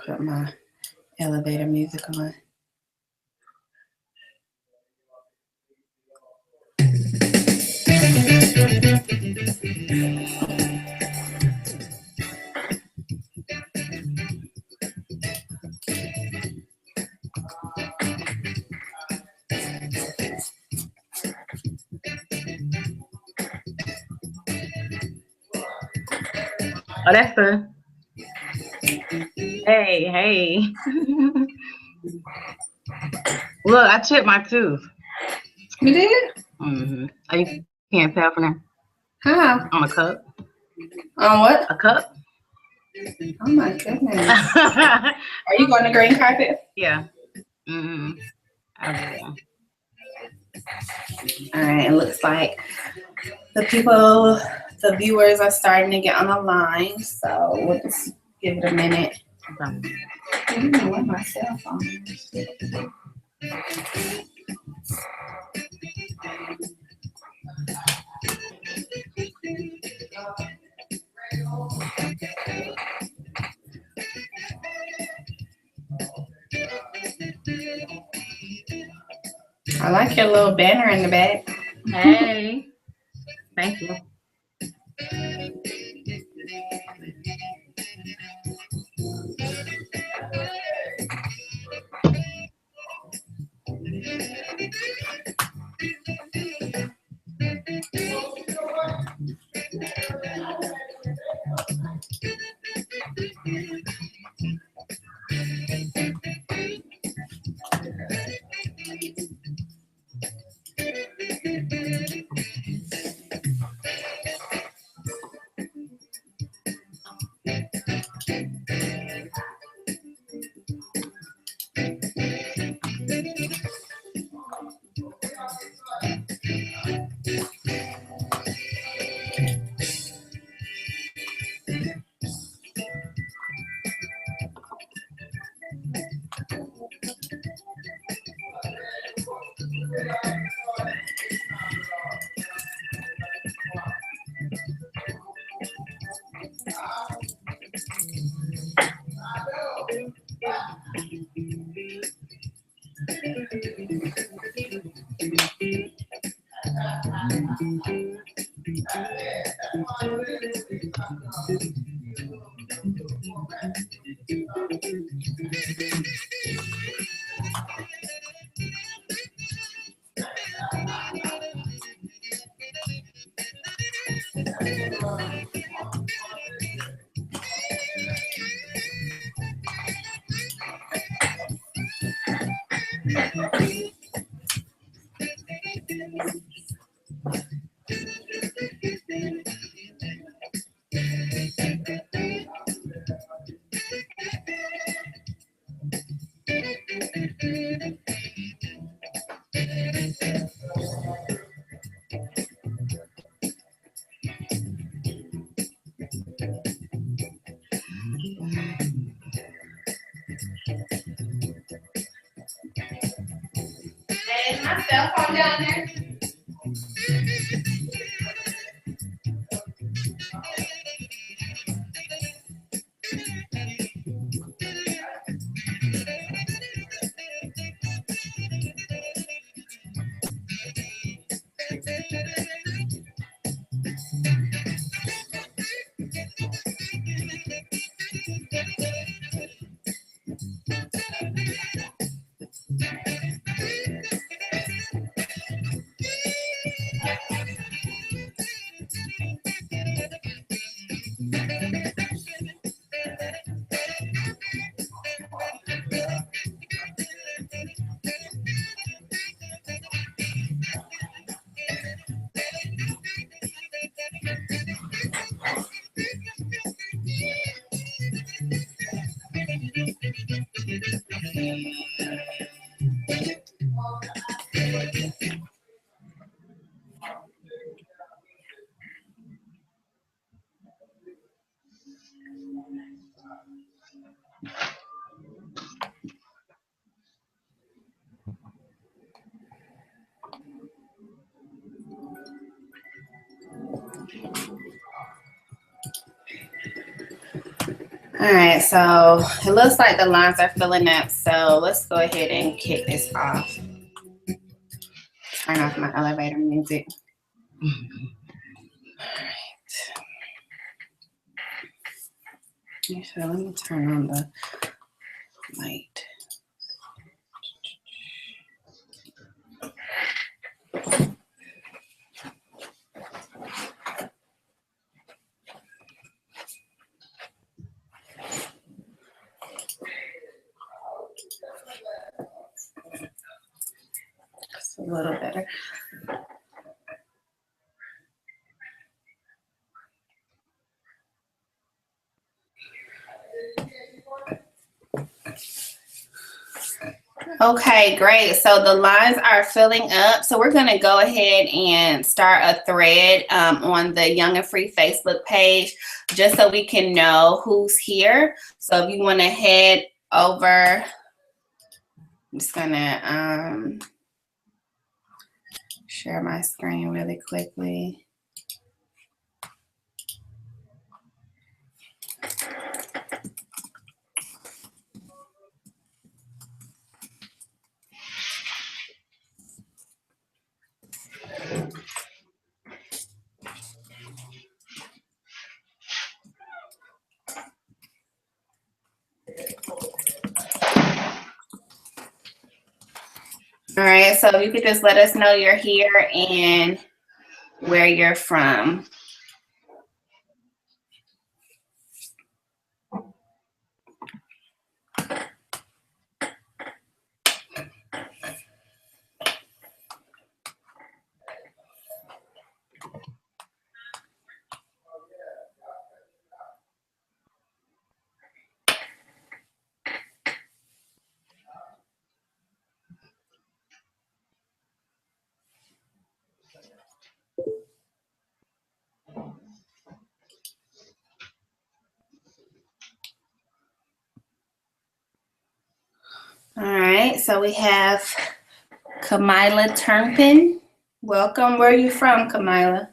Put my elevator music on. Oh, that's the. Hey. Look, I chipped my tooth. You did? Mm-hmm. Oh, you can't tell from there? How? On a cup. On what? A cup? Oh my goodness. Are you going to green carpet? Yeah. Mm-hmm. All right, it looks like the viewers are starting to get on the line, so we'll just give it a minute. Okay. I don't know where my cell phone is. I like your little banner in the back. Hey. Thank you. Is my cell phone down there? All right, so it looks like the lines are filling up. So let's go ahead and kick this off. Turn off my elevator music. So let me turn on the light. Just a little better. Okay, great. So the lines are filling up. So we're going to go ahead and start a thread on the Young and Free Facebook page, just so we can know who's here. So if you want to head over, I'm just going to share my screen really quickly. All right, so you could just let us know you're here and where you're from. All right, so we have Kamila Turpin. Welcome. Where are you from, Kamila?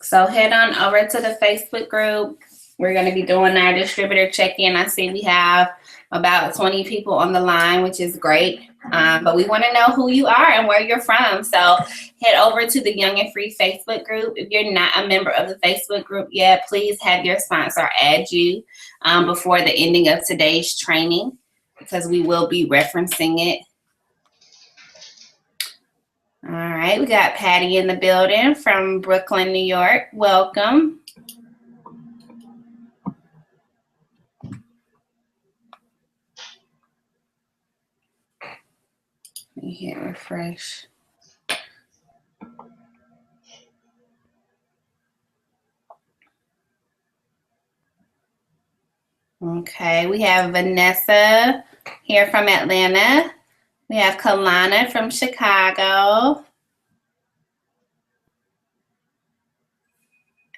So head on over to the Facebook group. We're going to be doing our distributor check-in. I see we have about 20 people on the line, which is great. But we want to know who you are and where you're from. So head over to the Young and Free Facebook group. If you're not a member of the Facebook group yet, please have your sponsor add you before the ending of today's training, because we will be referencing it. All right, we got Patty in the building from Brooklyn, New York. Welcome. Let me hit refresh. Okay, we have Vanessa here from Atlanta. We have Kalana from Chicago. All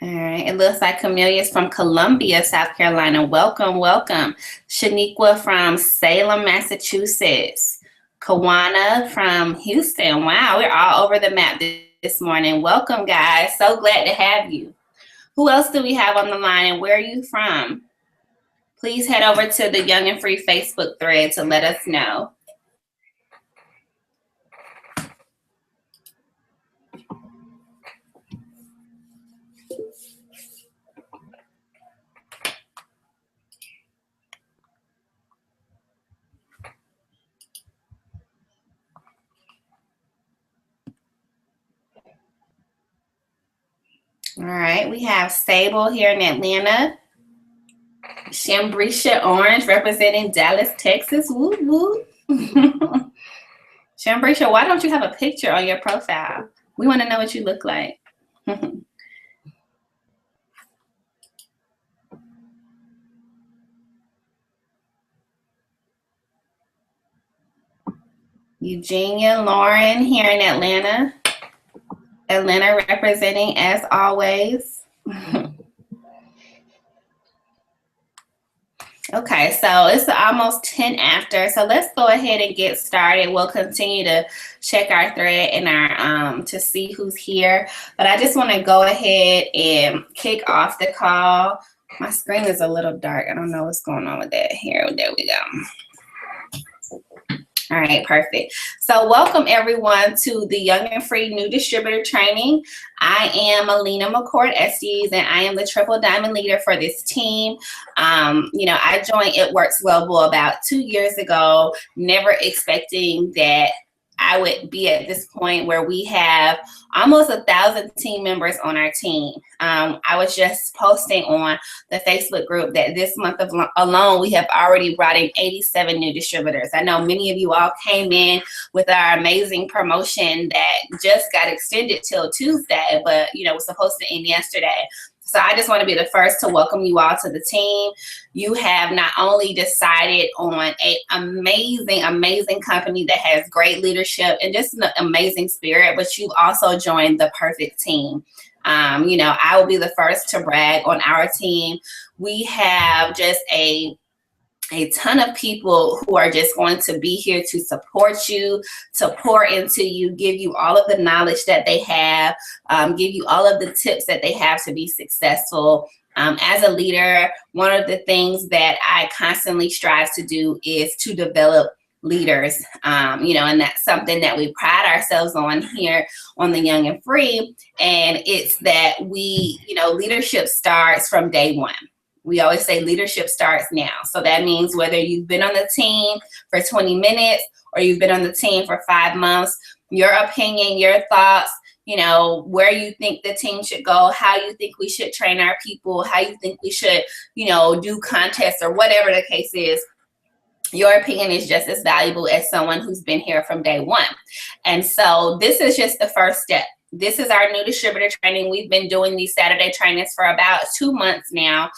right, it looks like Camelia's from Columbia, South Carolina. Welcome, welcome. Shaniqua from Salem, Massachusetts. Kawana from Houston. Wow, we're all over the map this morning. Welcome, guys. So glad to have you. Who else do we have on the line, and where are you from? Please head over to the Young and Free Facebook thread to let us know. All right, we have Sable here in Atlanta. Shambrisha Orange representing Dallas, Texas. Woo woo. Shambrisha, why don't you have a picture on your profile? We want to know what you look like. Eugenia Lauren here in Atlanta. Atlanta representing as always. Okay, so it's almost 10 after, so let's go ahead and get started. We'll continue to check our thread and our to see who's here, but I just want to go ahead and kick off the call. My screen is a little dark. I don't know what's going on with that here. There we go. All right, perfect. So welcome everyone to the Young and Free New Distributor Training. I am Alina McCord Estes, and I am the Triple Diamond Leader for this team. I joined It Works Global about 2 years ago, never expecting that I would be at this point where we have almost 1,000 team members on our team. I was just posting on the Facebook group that this month alone, we have already brought in 87 new distributors. I know many of you all came in with our amazing promotion that just got extended till Tuesday, but was supposed to end yesterday. So I just want to be the first to welcome you all to the team. You have not only decided on an amazing company that has great leadership and just an amazing spirit, but you've also joined the perfect team. I will be the first to brag on our team. We have just a ton of people who are just going to be here to support you, to pour into you, give you all of the knowledge that they have, give you all of the tips that they have to be successful. As a leader, one of the things that I constantly strive to do is to develop leaders, and that's something that we pride ourselves on here on the Young and Free. And it's that leadership starts from day one. We always say leadership starts now. So that means whether you've been on the team for 20 minutes or you've been on the team for 5 months, your opinion, your thoughts, where you think the team should go, how you think we should train our people, how you think we should, do contests or whatever the case is, your opinion is just as valuable as someone who's been here from day one. And so this is just the first step. This is our new distributor training. We've been doing these Saturday trainings for about 2 months now,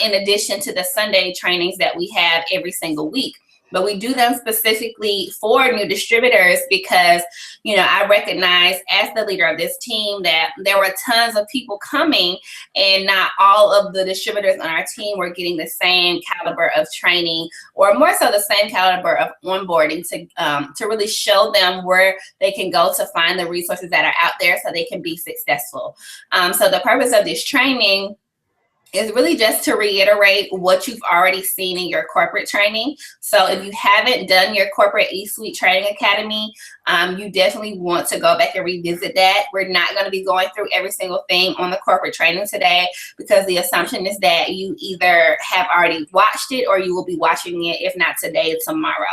in addition to the Sunday trainings that we have every single week. But we do them specifically for new distributors because, I recognize as the leader of this team that there were tons of people coming and not all of the distributors on our team were getting the same caliber of training, or more so the same caliber of onboarding to really show them where they can go to find the resources that are out there so they can be successful. So the purpose of this training is really just to reiterate what you've already seen in your corporate training. So if you haven't done your corporate E-Suite Training Academy, you definitely want to go back and revisit that. We're not going to be going through every single thing on the corporate training today because the assumption is that you either have already watched it or you will be watching it, if not today, tomorrow.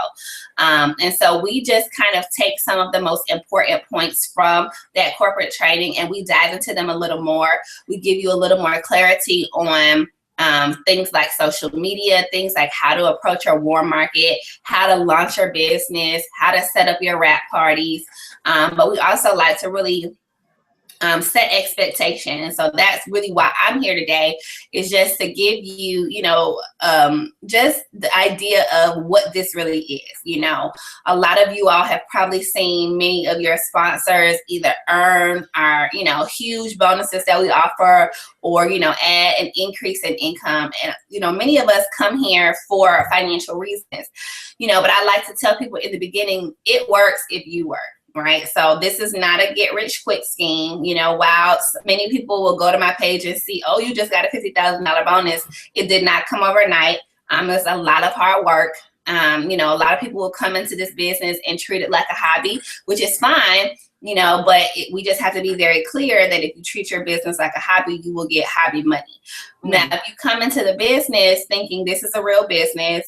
And so we just kind of take some of the most important points from that corporate training and we dive into them a little more. We give you a little more clarity on things like social media, things like how to approach your warm market, how to launch your business, how to set up your wrap parties. But we also like to really set expectation. And so that's really why I'm here today, is just to give you, just the idea of what this really is. A lot of you all have probably seen many of your sponsors either earn our, huge bonuses that we offer or, add an increase in income. And, many of us come here for financial reasons, but I like to tell people in the beginning, it works if you work. Right. So this is not a get rich quick scheme. While many people will go to my page and see, oh, you just got a $50,000 bonus. It did not come overnight. It's a lot of hard work. A lot of people will come into this business and treat it like a hobby, which is fine, but we just have to be very clear that if you treat your business like a hobby, you will get hobby money. Mm-hmm. Now, if you come into the business thinking this is a real business,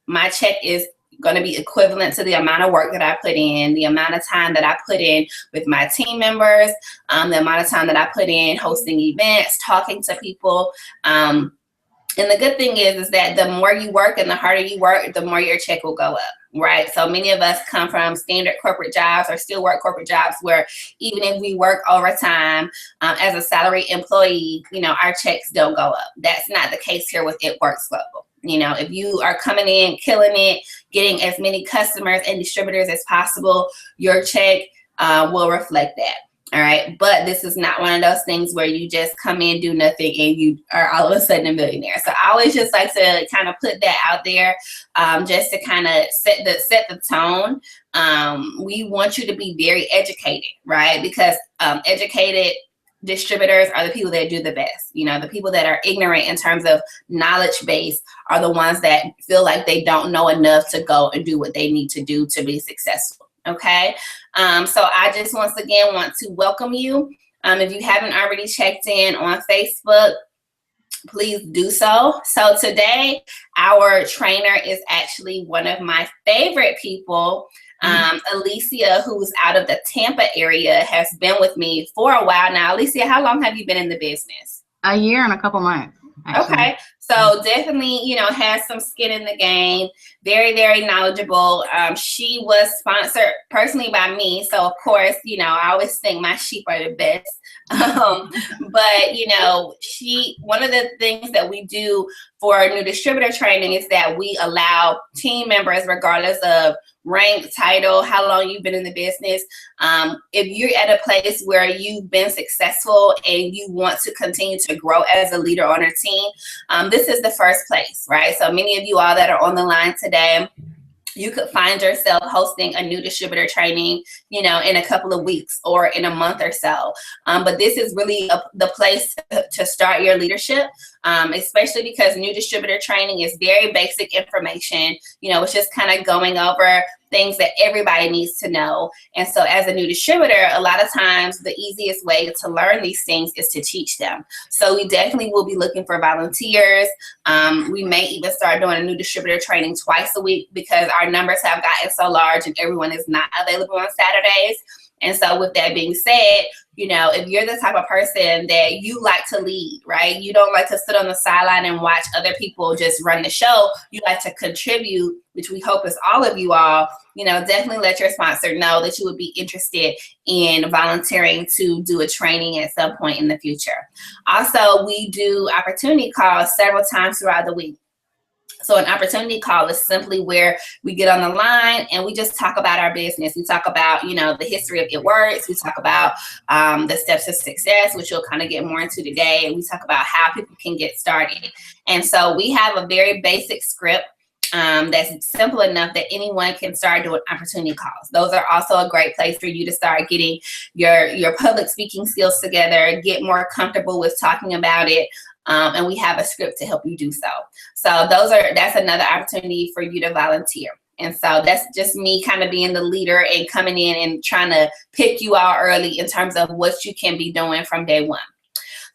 my check is going to be equivalent to the amount of work that I put in, the amount of time that I put in with my team members, the amount of time that I put in hosting events, talking to people. And the good thing is that the more you work and the harder you work, the more your check will go up, right? So many of us come from standard corporate jobs or still work corporate jobs where even if we work overtime as a salary employee, our checks don't go up. That's not the case here with It Works Global. You know, if you are coming in, killing it, getting as many customers and distributors as possible, your check will reflect that. All right. But this is not one of those things where you just come in, do nothing, and you are all of a sudden a millionaire. So I always just like to kind of put that out there, just to kind of set the tone. We want you to be very educated, right? Because educated distributors are the people that do the best. You know, the people that are ignorant in terms of knowledge base are the ones that feel like they don't know enough to go and do what they need to do to be successful. Okay. So I just once again want to welcome you. If you haven't already checked in on Facebook, please do so. So today, our trainer is actually one of my favorite people. Alicia, who's out of the Tampa area, has been with me for a while now. Alicia, how long have you been in the business? A year and a couple months. Actually. Okay. So definitely, you know, has some skin in the game, very, very knowledgeable. She was sponsored personally by me. So of course, you know, I always think my sheep are the best. But you know, one of the things that we do for new distributor training is that we allow team members, regardless of rank, title, how long you've been in the business, if you're at a place where you've been successful and you want to continue to grow as a leader on a team, this is the first place, right? So many of you all that are on the line today, you could find yourself hosting a new distributor training, you know, in a couple of weeks or in a month or so. But this is really the place to start your leadership, especially because new distributor training is very basic information. You know, it's just kind of going over things that everybody needs to know. And so as a new distributor, a lot of times the easiest way to learn these things is to teach them. So we definitely will be looking for volunteers. We may even start doing a new distributor training twice a week because our numbers have gotten so large and everyone is not available on Saturdays. And so with that being said, you know, if you're the type of person that you like to lead, right? You don't like to sit on the sideline and watch other people just run the show. You like to contribute, which we hope is all of you all. You know, definitely let your sponsor know that you would be interested in volunteering to do a training at some point in the future. Also, we do opportunity calls several times throughout the week. So an opportunity call is simply where we get on the line and we just talk about our business. We talk about, you know, the history of It Works. We talk about the steps to success, which you'll kind of get more into today. And we talk about how people can get started. And so we have a very basic script that's simple enough that anyone can start doing opportunity calls. Those are also a great place for you to start getting your public speaking skills together, get more comfortable with talking about it. And we have a script to help you do so. So that's another opportunity for you to volunteer. And so that's just me kind of being the leader and coming in and trying to pick you out early in terms of what you can be doing from day one.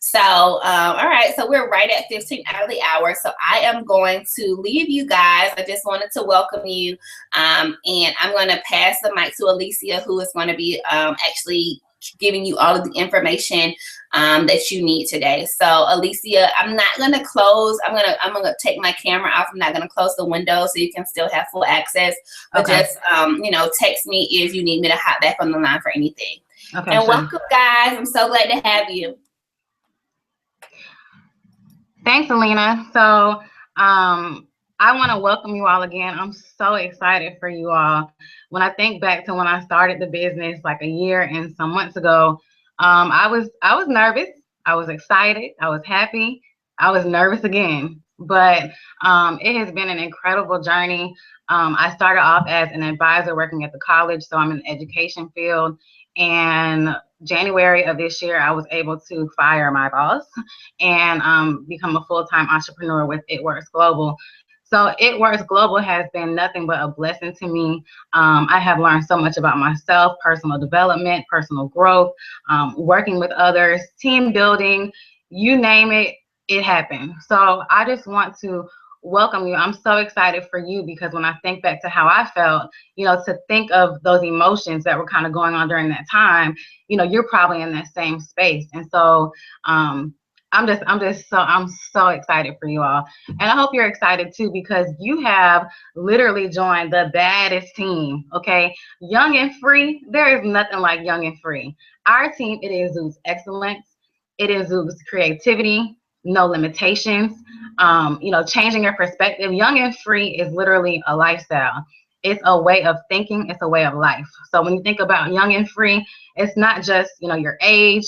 So, all right, so we're right at 15 out of the hour. So I am going to leave you guys. I just wanted to welcome you. And I'm going to pass the mic to Alicia, who is going to be actually giving you all of the information that you need today. So Alicia, I'm not going to close. I'm going to take my camera off. I'm not going to close the window so you can still have full access. But okay. Just, you know, text me if you need me to hop back on the line for anything. Okay, and welcome, guys. I'm so glad to have you. Thanks, Alina. So I want to welcome you all again. I'm so excited for you all. When I think back to when I started the business like a year and some months ago, I was nervous. I was excited. I was happy. I was nervous again. But it has been an incredible journey. I started off as an advisor working at the college, so I'm in the education field. And January of this year, I was able to fire my boss and become a full-time entrepreneur with It Works Global. So It Works Global has been nothing but a blessing to me. I have learned so much about myself, personal development, personal growth, working with others, team building, you name it, it happened. So I just want to welcome you. I'm so excited for you because when I think back to how I felt, you know, to think of those emotions that were kind of going on during that time, you know, you're probably in that same space. And so I'm so excited for you all. And I hope you're excited too, because you have literally joined the baddest team, okay? Young and free, there is nothing like young and free. Our team, it exudes excellence. It exudes creativity. no limitations, changing your perspective. Young and free is literally a lifestyle. It's a way of thinking. It's a way of life. So when you think about young and free, it's not just, your age.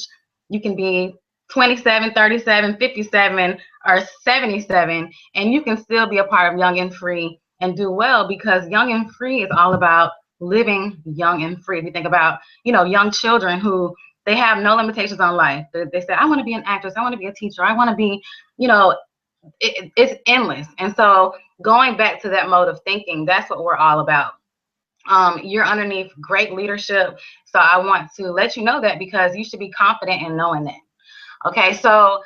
You can be 27, 37, 57, or 77, and you can still be a part of young and free and do well, because young and free is all about living young and free. If you think about, young children who they have no limitations on life. They say, I want to be an actress. I want to be a teacher. I want to be, it's endless. And so going back to that mode of thinking, that's what we're all about. You're underneath great leadership. So I want to let you know that, because you should be confident in knowing that. Okay, so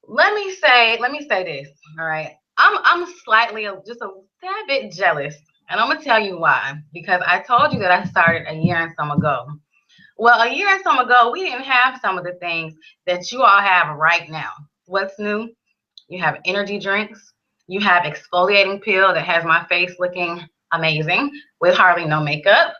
let me say this. All right. I'm slightly just a tad bit jealous. And I'm gonna tell you why. Because I told you that I started a year and some ago. Well, a year and some ago, we didn't have some of the things that you all have right now. What's new? You have energy drinks. You have exfoliating peel that has my face looking amazing with hardly no makeup.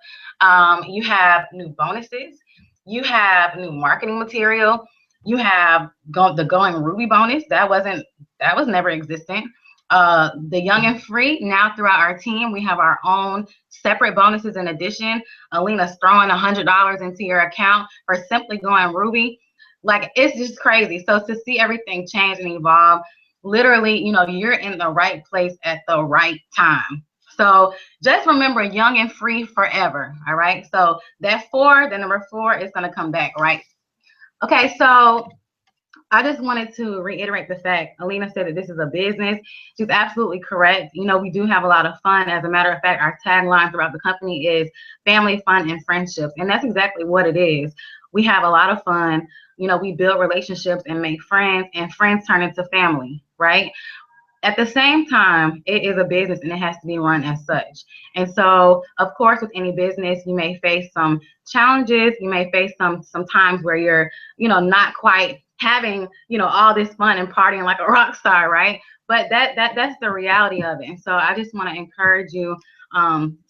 You have new bonuses. You have new marketing material. You have the Going Ruby bonus. That was never existent. The Young and Free, now throughout our team, we have our own separate bonuses in addition. Alina's throwing $100 into your account for simply going Ruby. Like, it's just crazy. So to see everything change and evolve, literally, you're in the right place at the right time. So just remember, young and free forever. All right. So that the number 4 is going to come back, right? Okay. So I just wanted to reiterate the fact, Alina said that this is a business. She's absolutely correct. We do have a lot of fun. As a matter of fact, our tagline throughout the company is family, fun, and friendships. And that's exactly what it is. We have a lot of fun. We build relationships and make friends, and friends turn into family, right? At the same time, it is a business and it has to be run as such. And so, of course, with any business, you may face some challenges. You may face some times where you're, not quite having, all this fun and partying like a rock star, right? But that's the reality of it. And so I just want to encourage you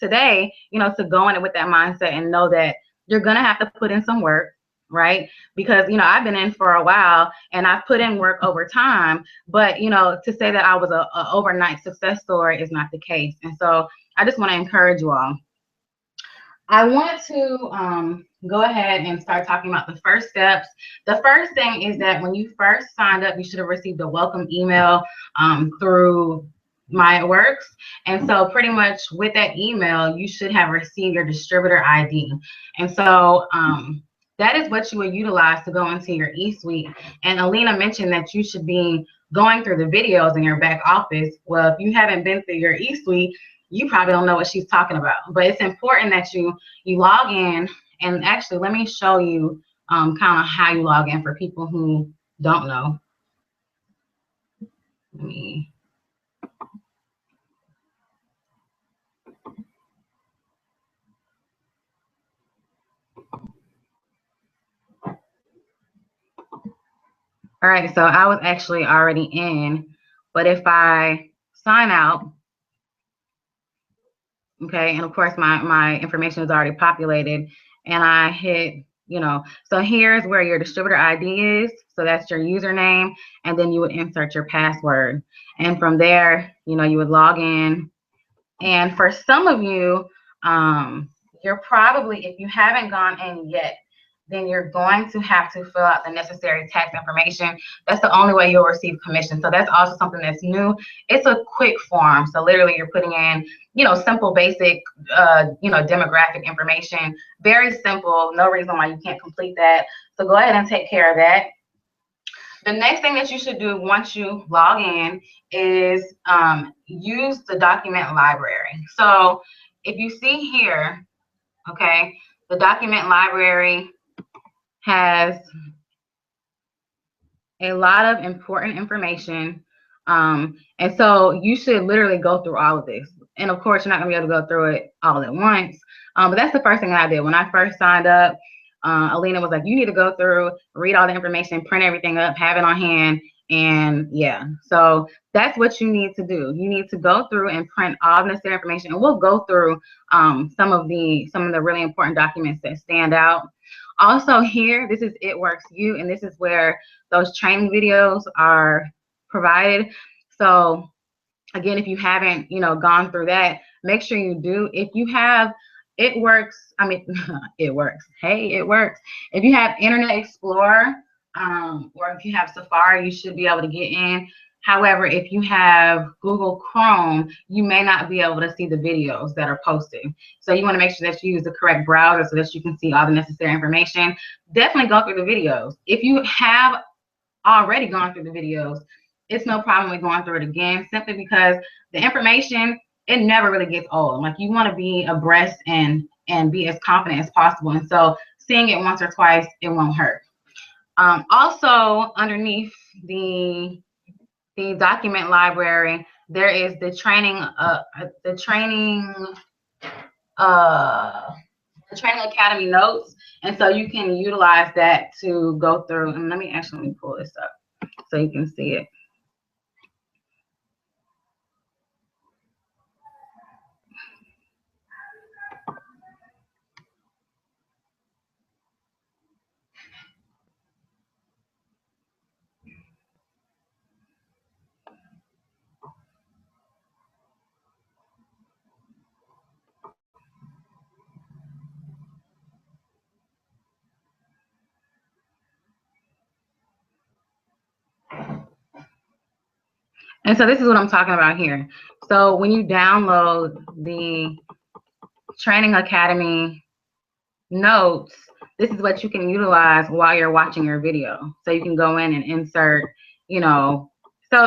today, to go in it with that mindset and know that you're going to have to put in some work. Right? Because, I've been in for a while and I've put in work over time, but, to say that I was a overnight success story is not the case. And so I just want to encourage you all. I want to go ahead and start talking about the first steps. The first thing is that when you first signed up, you should have received a welcome email through My Works. And so pretty much with that email, you should have received your distributor ID. And so that is what you would utilize to go into your e-suite. And Alina mentioned that you should be going through the videos in your back office. Well, if you haven't been through your e-suite, you probably don't know what she's talking about. But it's important that you log in. And actually, let me show you kind of how you log in for people who don't know. Let me. All right, so I was actually already in, but if I sign out, okay, and of course my information is already populated, and I hit, so here's where your distributor ID is. So that's your username, and then you would insert your password. And from there, you would log in. And for some of you, you're probably, if you haven't gone in yet, then you're going to have to fill out the necessary tax information. That's the only way you'll receive commission. So that's also something that's new. It's a quick form. So literally you're putting in, simple, basic, demographic information. Very simple. No reason why you can't complete that. So go ahead and take care of that. The next thing that you should do once you log in is use the document library. So if you see here, okay, the document library has a lot of important information. And so you should literally go through all of this. And of course, you're not gonna be able to go through it all at once. But that's the first thing that I did. When I first signed up, Alina was like, you need to go through, read all the information, print everything up, have it on hand. And yeah, so that's what you need to do. You need to go through and print all necessary information. And we'll go through some of the really important documents that stand out. Also here, this is It Works You, and this is where those training videos are provided. So again, if you haven't, gone through that, make sure you do. If you have It Works, I mean, It Works. Hey, It Works. If you have Internet Explorer, or if you have Safari, you should be able to get in. However, if you have Google Chrome, you may not be able to see the videos that are posted. So you want to make sure that you use the correct browser so that you can see all the necessary information. Definitely go through the videos. If you have already gone through the videos, it's no problem with going through it again, simply because the information, it never really gets old. Like, you want to be abreast and be as confident as possible. And so seeing it once or twice, it won't hurt. Also, underneath the document library, there is the training academy notes, and so you can utilize that to go through. And let me pull this up so you can see it. And so this is what I'm talking about here. So when you download the Training Academy notes, this is what you can utilize while you're watching your video. So you can go in and insert, so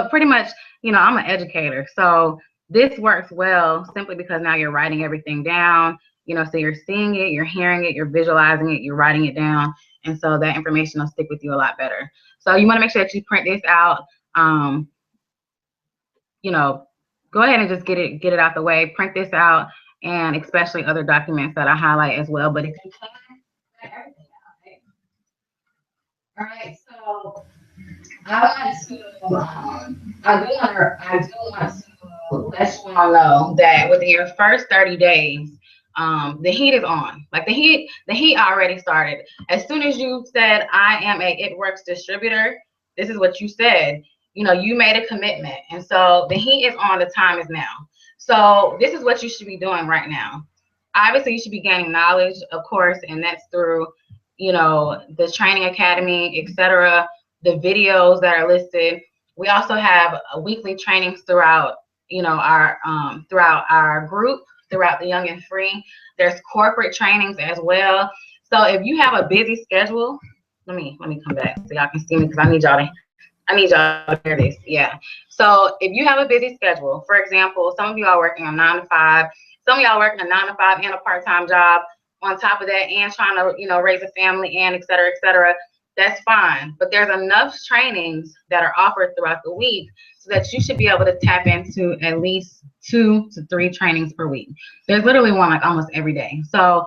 pretty much, I'm an educator. So this works well simply because now you're writing everything down, so you're seeing it, you're hearing it, you're visualizing it, you're writing it down. And so that information will stick with you a lot better. So you want to make sure that you print this out. Go ahead and just get it out the way, print this out, and especially other documents that I highlight as well. But if you can, print everything out. All right, so I do want to let you all know that within your first 30 days, the heat is on. Like, the heat already started. As soon as you said, I am a It Works distributor, this is what you said. You made a commitment. And so the heat is on, the time is now. So this is what you should be doing right now. Obviously, you should be gaining knowledge, of course, and that's through, the Training Academy, etc., the videos that are listed. We also have weekly trainings throughout, throughout our group, throughout the Young and Free. There's corporate trainings as well. So if you have a busy schedule, let me come back so y'all can see me, because I need y'all to hear this. Yeah. So if you have a busy schedule, for example, some of you are working a 9 to 5, some of y'all working a 9 to 5 and a part-time job on top of that, and trying to, raise a family, and et cetera, that's fine. But there's enough trainings that are offered throughout the week so that you should be able to tap into at least 2 to 3 trainings per week. There's literally one like almost every day. So,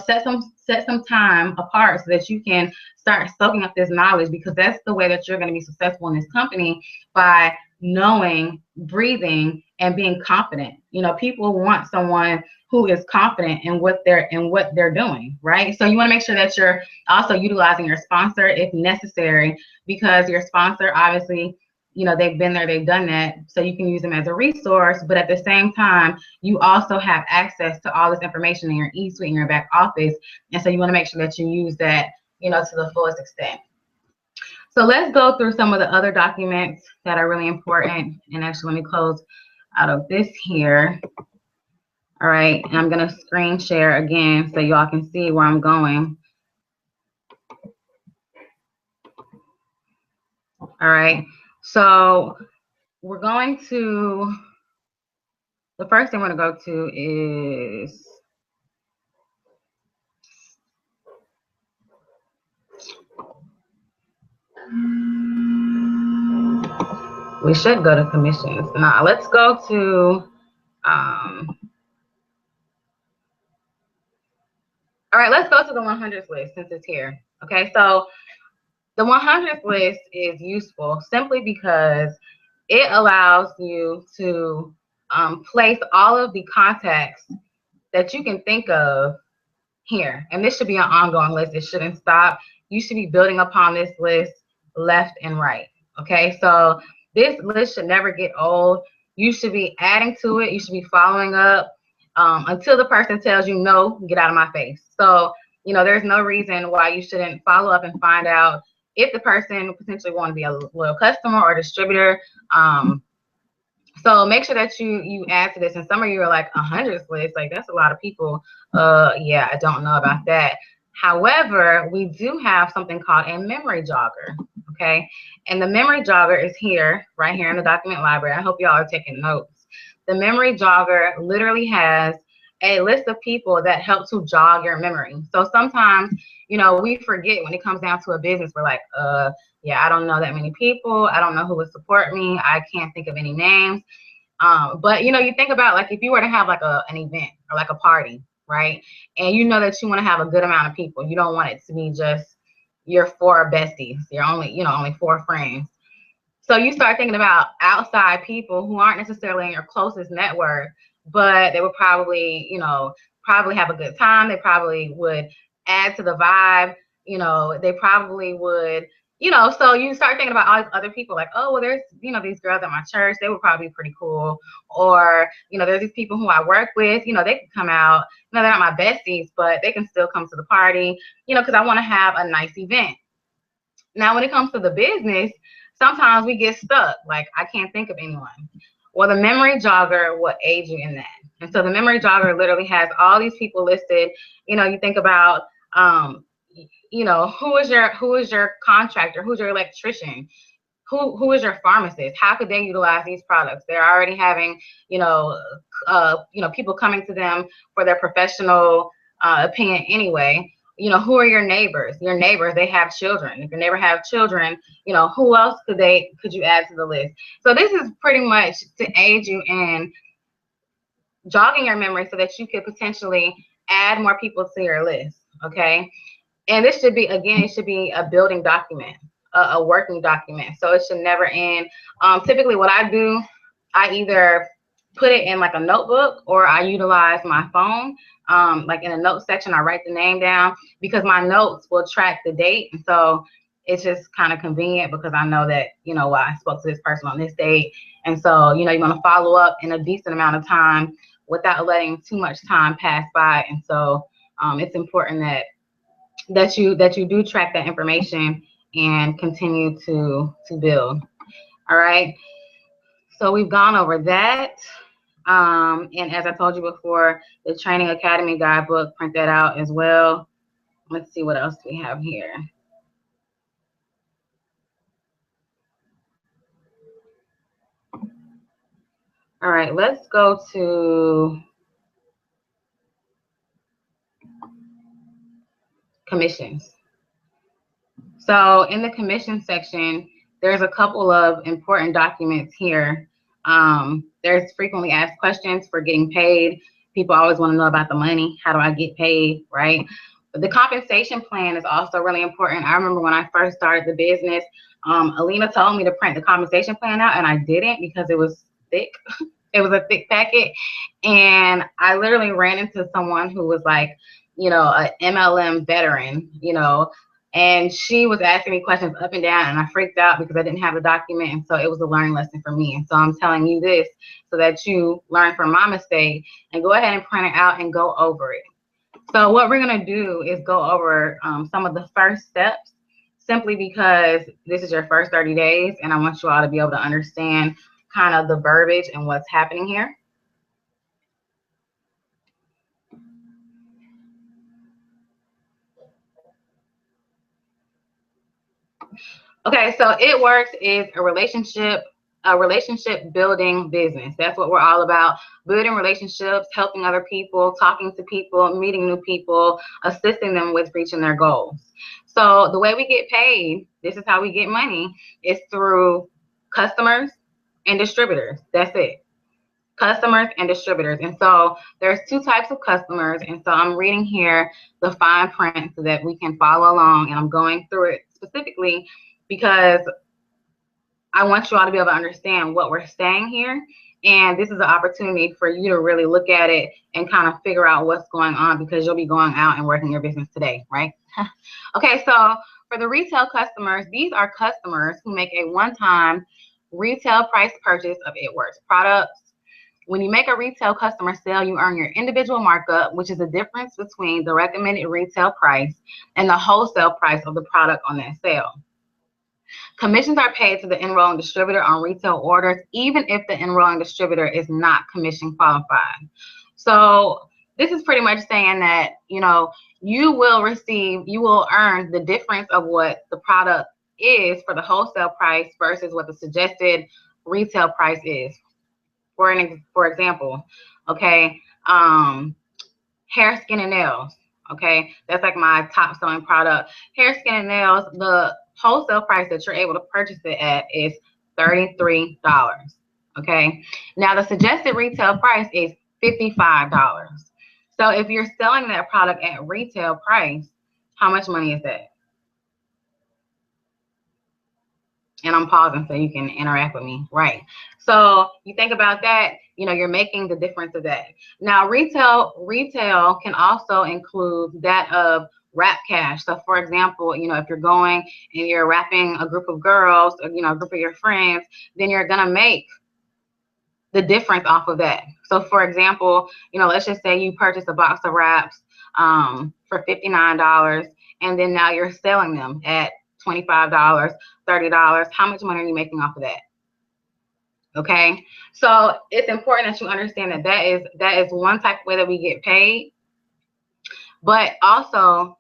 set some time apart so that you can start soaking up this knowledge, because that's the way that you're going to be successful in this company, by knowing, breathing, and being confident. People want someone who is confident in what they're doing, right? So you want to make sure that you're also utilizing your sponsor if necessary, because your sponsor, obviously, they've been there, they've done that, so you can use them as a resource. But at the same time, you also have access to all this information in your e-suite, in your back office, and so you want to make sure that you use that, to the fullest extent. So let's go through some of the other documents that are really important. And actually, let me close out of this here. All right, and I'm going to screen share again so y'all can see where I'm going. All right, so we're going to, the first thing we're going to go to is, we should go to commissions. Now, let's go to, all right, let's go to the 100s list since it's here. Okay, so the 100s list is useful simply because it allows you to place all of the contacts that you can think of here. And this should be an ongoing list. It shouldn't stop. You should be building upon this list left and right. Okay, so this list should never get old. You should be adding to it. You should be following up until the person tells you, no, get out of my face. So, you know, there's no reason why you shouldn't follow up and find out if the person potentially want to be a loyal customer or distributor. So make sure that you add to this. And some of you are like, 100 lists, like that's a lot of people. Yeah, I don't know about that. However, we do have something called a memory jogger. Okay, and the memory jogger is here, right here in the document library. I hope y'all are taking notes. The memory jogger literally has a list of people that help to jog your memory. So sometimes, you know, we forget when it comes down to a business. We're like, yeah, I don't know that many people. I don't know who would support me. I can't think of any names. But you know, you think about like if you were to have like an event or like a party, right? And you know that you want to have a good amount of people. You don't want it to be just your 4 besties. You're only 4 friends. So you start thinking about outside people who aren't necessarily in your closest network, but they would probably, probably have a good time. They probably would add to the vibe. They probably would, so you start thinking about all these other people like, oh, well, there's, these girls at my church, they would probably be pretty cool. Or, there's these people who I work with, they can come out. They're not my besties, but they can still come to the party, because I want to have a nice event. Now, when it comes to the business, sometimes we get stuck. Like, I can't think of anyone. Well, the memory jogger will aid you in that. And so the memory jogger literally has all these people listed. You think about, who is your contractor? Who's your electrician? Who is your pharmacist? How could they utilize these products? They're already having, people coming to them for their professional opinion anyway. Who are your neighbors? Your neighbors, they have children. If your neighbor have children, who else could you add to the list? So this is pretty much to aid you in jogging your memory so that you could potentially add more people to your list, okay? And this should be, again, it should be a building document, a working document. So it should never end. Typically what I do, I either put it in like a notebook or I utilize my phone. Like in a note section, I write the name down because my notes will track the date. And so it's just kind of convenient because I know that, I spoke to this person on this date. And so, you want to follow up in a decent amount of time without letting too much time pass by. And so it's important that you do track that information and continue to build. All right. So we've gone over that. And as I told you before, the Training Academy guidebook, print that out as well. Let's see what else we have here. All right, let's go to commissions. So in the commission section, there's a couple of important documents here. There's frequently asked questions for getting paid. People always want to know about the money. How do I get paid, right? But the compensation plan is also really important. I remember when I first started the business, Alina told me to print the compensation plan out, and I didn't because it was thick. It was a thick packet. And I literally ran into someone who was like, an MLM veteran, and she was asking me questions up and down, and I freaked out because I didn't have a document. And so it was a learning lesson for me. And so I'm telling you this so that you learn from my mistake and go ahead and print it out and go over it. So what we're going to do is go over some of the first steps, simply because this is your first 30 days, and I want you all to be able to understand kind of the verbiage and what's happening here. Okay, so It Works is a relationship building business. That's what we're all about: building relationships, helping other people, talking to people, meeting new people, assisting them with reaching their goals. So the way we get paid, this is how we get money, is through customers and distributors. That's it. Customers and distributors. And so there's 2 types of customers. And so I'm reading here the fine print so that we can follow along, and I'm going through it specifically because I want you all to be able to understand what we're saying here And this is an opportunity for you to really look at it and kind of figure out what's going on, because you'll be going out and working your business today, right? Okay, so for the retail customers, these are customers who make a one-time retail price purchase of It Works products. When you make a retail customer sale, you earn your individual markup, which is the difference between the recommended retail price and the wholesale price of the product on that sale. Commissions are paid to the enrolling distributor on retail orders, even if the enrolling distributor is not commission qualified. So this is pretty much saying that, you will earn the difference of what the product is for the wholesale price versus what the suggested retail price is. For example, okay, hair, skin, and nails. Okay, that's like my top selling product. Hair, skin, and nails, the wholesale price that you're able to purchase it at is $33. Okay, now the suggested retail price is $55. So if you're selling that product at retail price, how much money is that? And I'm pausing so you can interact with me, right? So you think about that, you're making the difference of that. Now, retail can also include that of wrap cash. So for example, if you're going and you're wrapping a group of girls, or, a group of your friends, then you're gonna make the difference off of that. So for example, let's just say you purchase a box of wraps for $59, and then now you're selling them at $25, $30. How much money are you making off of that? Okay, so it's important that you understand that that is one type of way that we get paid. But also,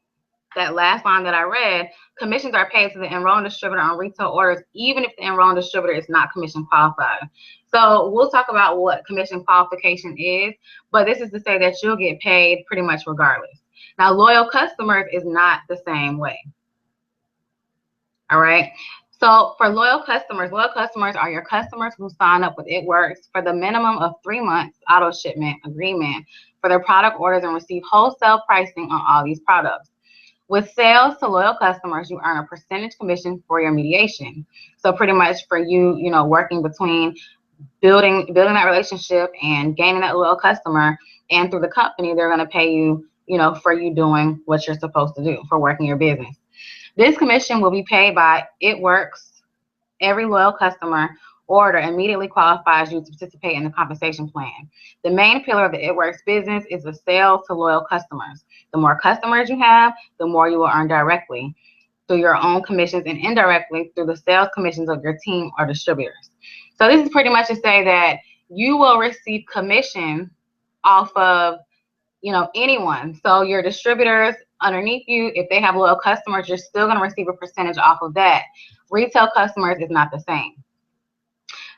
that last line that I read, commissions are paid to the enrolling distributor on retail orders, even if the enrolling distributor is not commission qualified. So we'll talk about what commission qualification is, but this is to say that you'll get paid pretty much regardless. Now, loyal customers is not the same way. All right. So for loyal customers are your customers who sign up with It Works for the minimum of 3 months auto shipment agreement for their product orders and receive wholesale pricing on all these products. With sales to loyal customers, you earn a percentage commission for your mediation. So pretty much for you, working between building that relationship and gaining that loyal customer, and through the company, they're going to pay you, for you doing what you're supposed to do, for working your business. This commission will be paid by It Works. Every loyal customer order immediately qualifies you to participate in the compensation plan. The main pillar of the It Works business is the sale to loyal customers. The more customers you have, the more you will earn directly through your own commissions and indirectly through the sales commissions of your team or distributors. So this is pretty much to say that you will receive commission off of anyone. So your distributors underneath you, if they have loyal customers, you're still going to receive a percentage off of that. Retail customers is not the same.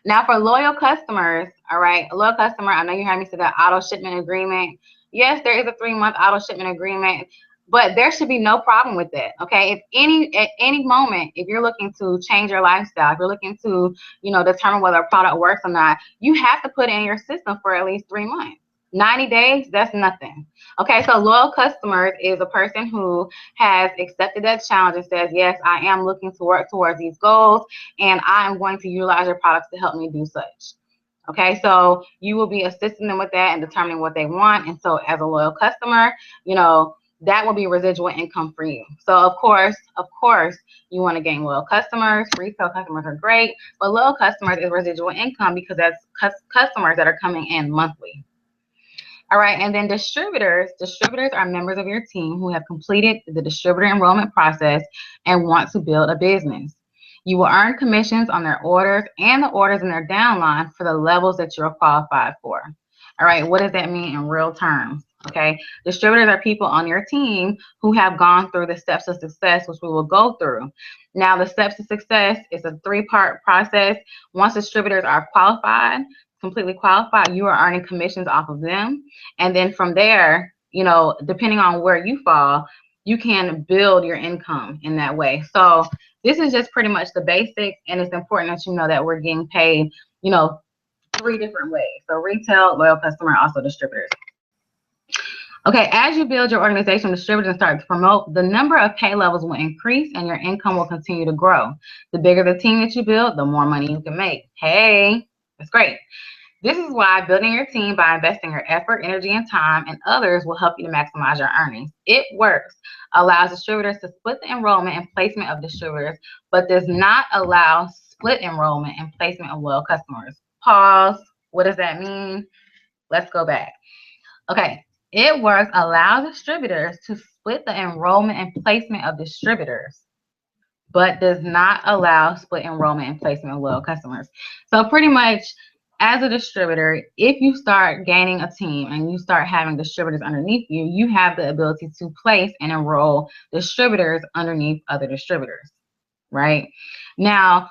Now for loyal customers, all right, a loyal customer, I know you heard me say that auto shipment agreement. Yes, there is a 3-month auto shipment agreement, but there should be no problem with that. Okay, at any moment, if you're looking to change your lifestyle, if you're looking to, determine whether a product works or not, you have to put in your system for at least 3 months. 90 days, that's nothing. Okay, so loyal customers is a person who has accepted that challenge and says, yes, I am looking to work towards these goals, and I am going to utilize your products to help me do such. Okay, so you will be assisting them with that and determining what they want. And so as a loyal customer, that will be residual income for you. So of course, you want to gain loyal customers. Retail customers are great, but loyal customers is residual income because that's customers that are coming in monthly. All right, and then distributors are members of your team who have completed the distributor enrollment process and want to build a business. You will earn commissions on their orders and the orders in their downline for the levels that you're qualified for. All right, what does that mean in real terms? Okay, distributors are people on your team who have gone through the steps of success, which we will go through. Now, the steps of success is a 3-part process. Once distributors are qualified, completely qualified, you are earning commissions off of them. And then from there, depending on where you fall, you can build your income in that way. So this is just pretty much the basics, and it's important that you know that we're getting paid, 3 different ways. So retail, loyal customer, also distributors. Okay, as you build your organization, distributors, and start to promote, the number of pay levels will increase and your income will continue to grow. The bigger the team that you build, the more money you can make. Hey, that's great. This is why building your team by investing your effort, energy, and time in others will help you to maximize your earnings. It works, allows distributors to split the enrollment and placement of distributors, but does not allow split enrollment and placement of loyal customers. Pause. What does that mean? Let's go back. Okay. It works, allows distributors to split the enrollment and placement of distributors, but does not allow split enrollment and placement of loyal customers. So pretty much, as a distributor, if you start gaining a team and you start having distributors underneath you, you have the ability to place and enroll distributors underneath other distributors, right? Now,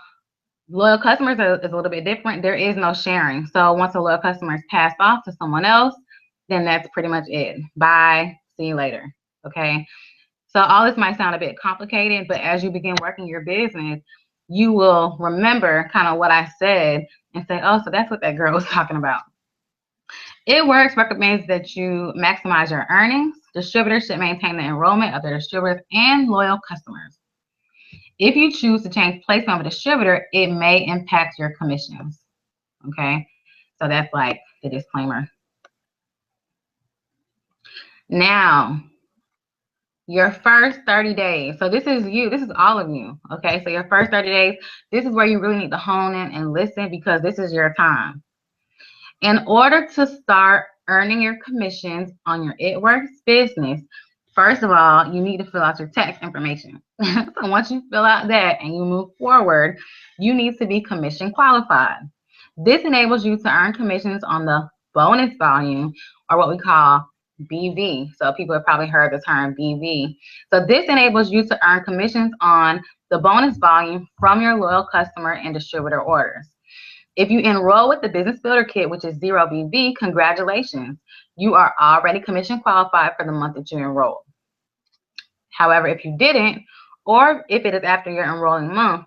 loyal customers is a little bit different. There is no sharing. So once a loyal customer is passed off to someone else, then that's pretty much it. Bye. See you later. Okay. So all this might sound a bit complicated, but as you begin working your business, you will remember kind of what I said and say, oh, so that's what that girl was talking about. It Works recommends that you maximize your earnings. Distributors should maintain the enrollment of their distributors and loyal customers. If you choose to change placement of a distributor, it may impact your commissions. Okay, so that's like the disclaimer. Now, your first 30 days. So this is you. This is all of you. Okay, so your first 30 days, this is where you really need to hone in and listen because this is your time. In order to start earning your commissions on your It Works business, first of all, you need to fill out your tax information. So once you fill out that and you move forward, you need to be commission qualified. This enables you to earn commissions on the bonus volume, or what we call BV. So people have probably heard the term BV. So this enables you to earn commissions on the bonus volume from your loyal customer and distributor orders. If you enroll with the Business Builder Kit, which is 0 BV, congratulations. You are already commission qualified for the month that you enrolled. However, if you didn't, or if it is after your enrolling month,